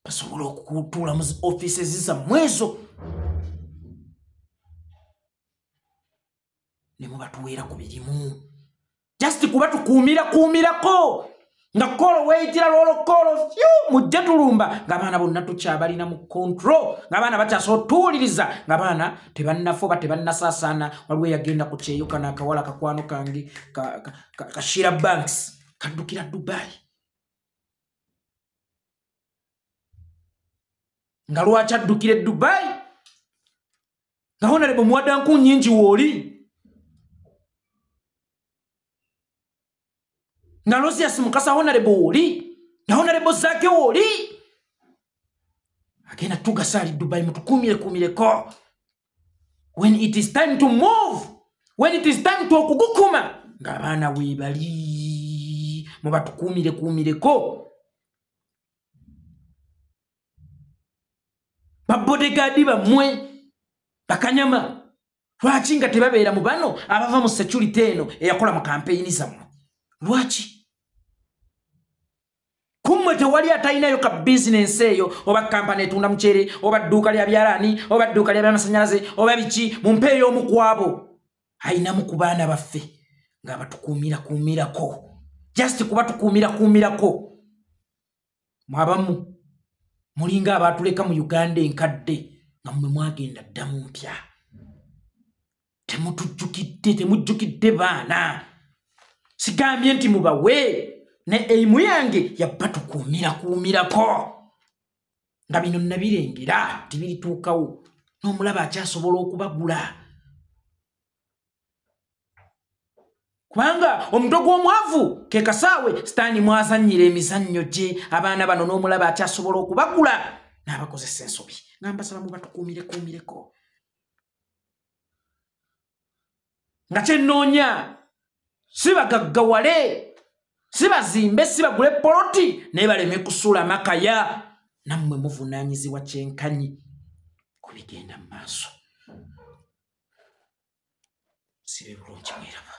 basobola okutuula mu offices zammwe ezo ne mubatuweera ku birimu just kuba tukuumirako nga kolo weeyitira lolo kolo mujje tulumba ng'abaana bonna tukyabalina mu control ng'abaana bakyasobola otuwuliriza ng'abaana tebannafoba tebannasaasaana. Waliwo yagenda ku kyeyoka n'akawala kakwano kange Kashira Banks kaddukira Dubai nga lwaki addukire Dubai nga Honorable Muwadanku nnyingi wooli nga Rosias Mukasa Honorable wooli nga Honorable Zake wooli agenda tugasaali Dubai mutukuumireko. When it is time to move, when it is time to okugukuma ng'abaana weebali mubatukuumireko. Babodegaadi bammwe bakanyama lwaki nga tebabeera mu bano abava mu security eno eyakola mu kampeyini zammwe? Lwaki kumwe tewali atalinayo ka bizinensi eyo oba kampani etunda mucere oba dduuka lya byalaani oba dduuka lya byamasannyalaze oba biki mumpeeyo omu ku abo ayinamu ku baana baffe ng'abatukuumirako just kuba tukuumirako. Mwabamu mulinga abatuleka mu Uganda enkadde nga mmwe mwagenda ddamu mpya. Temujjukidde baana. Sigambye nti mubawe ne eimu yange yabatukuumirako. nga bino nabirengera tibirituukawo n'omulaba akyasobola okubagula kubanga omutwe gw'omwavu ke kasaawe sitaani mwazannyira emizannyo gye abaana bano n'omulaba akyasobola okubagula n'abakozesa ensobi nga mbasaba mu batukuumireko nga kyennoonya si bagaggawale si bazimbe si bagule poloti naye baleme kusuula makaya nammwe muvunaanyizibwa kyenkanyi ku bigenda mu maaso sibe bulungi mweraba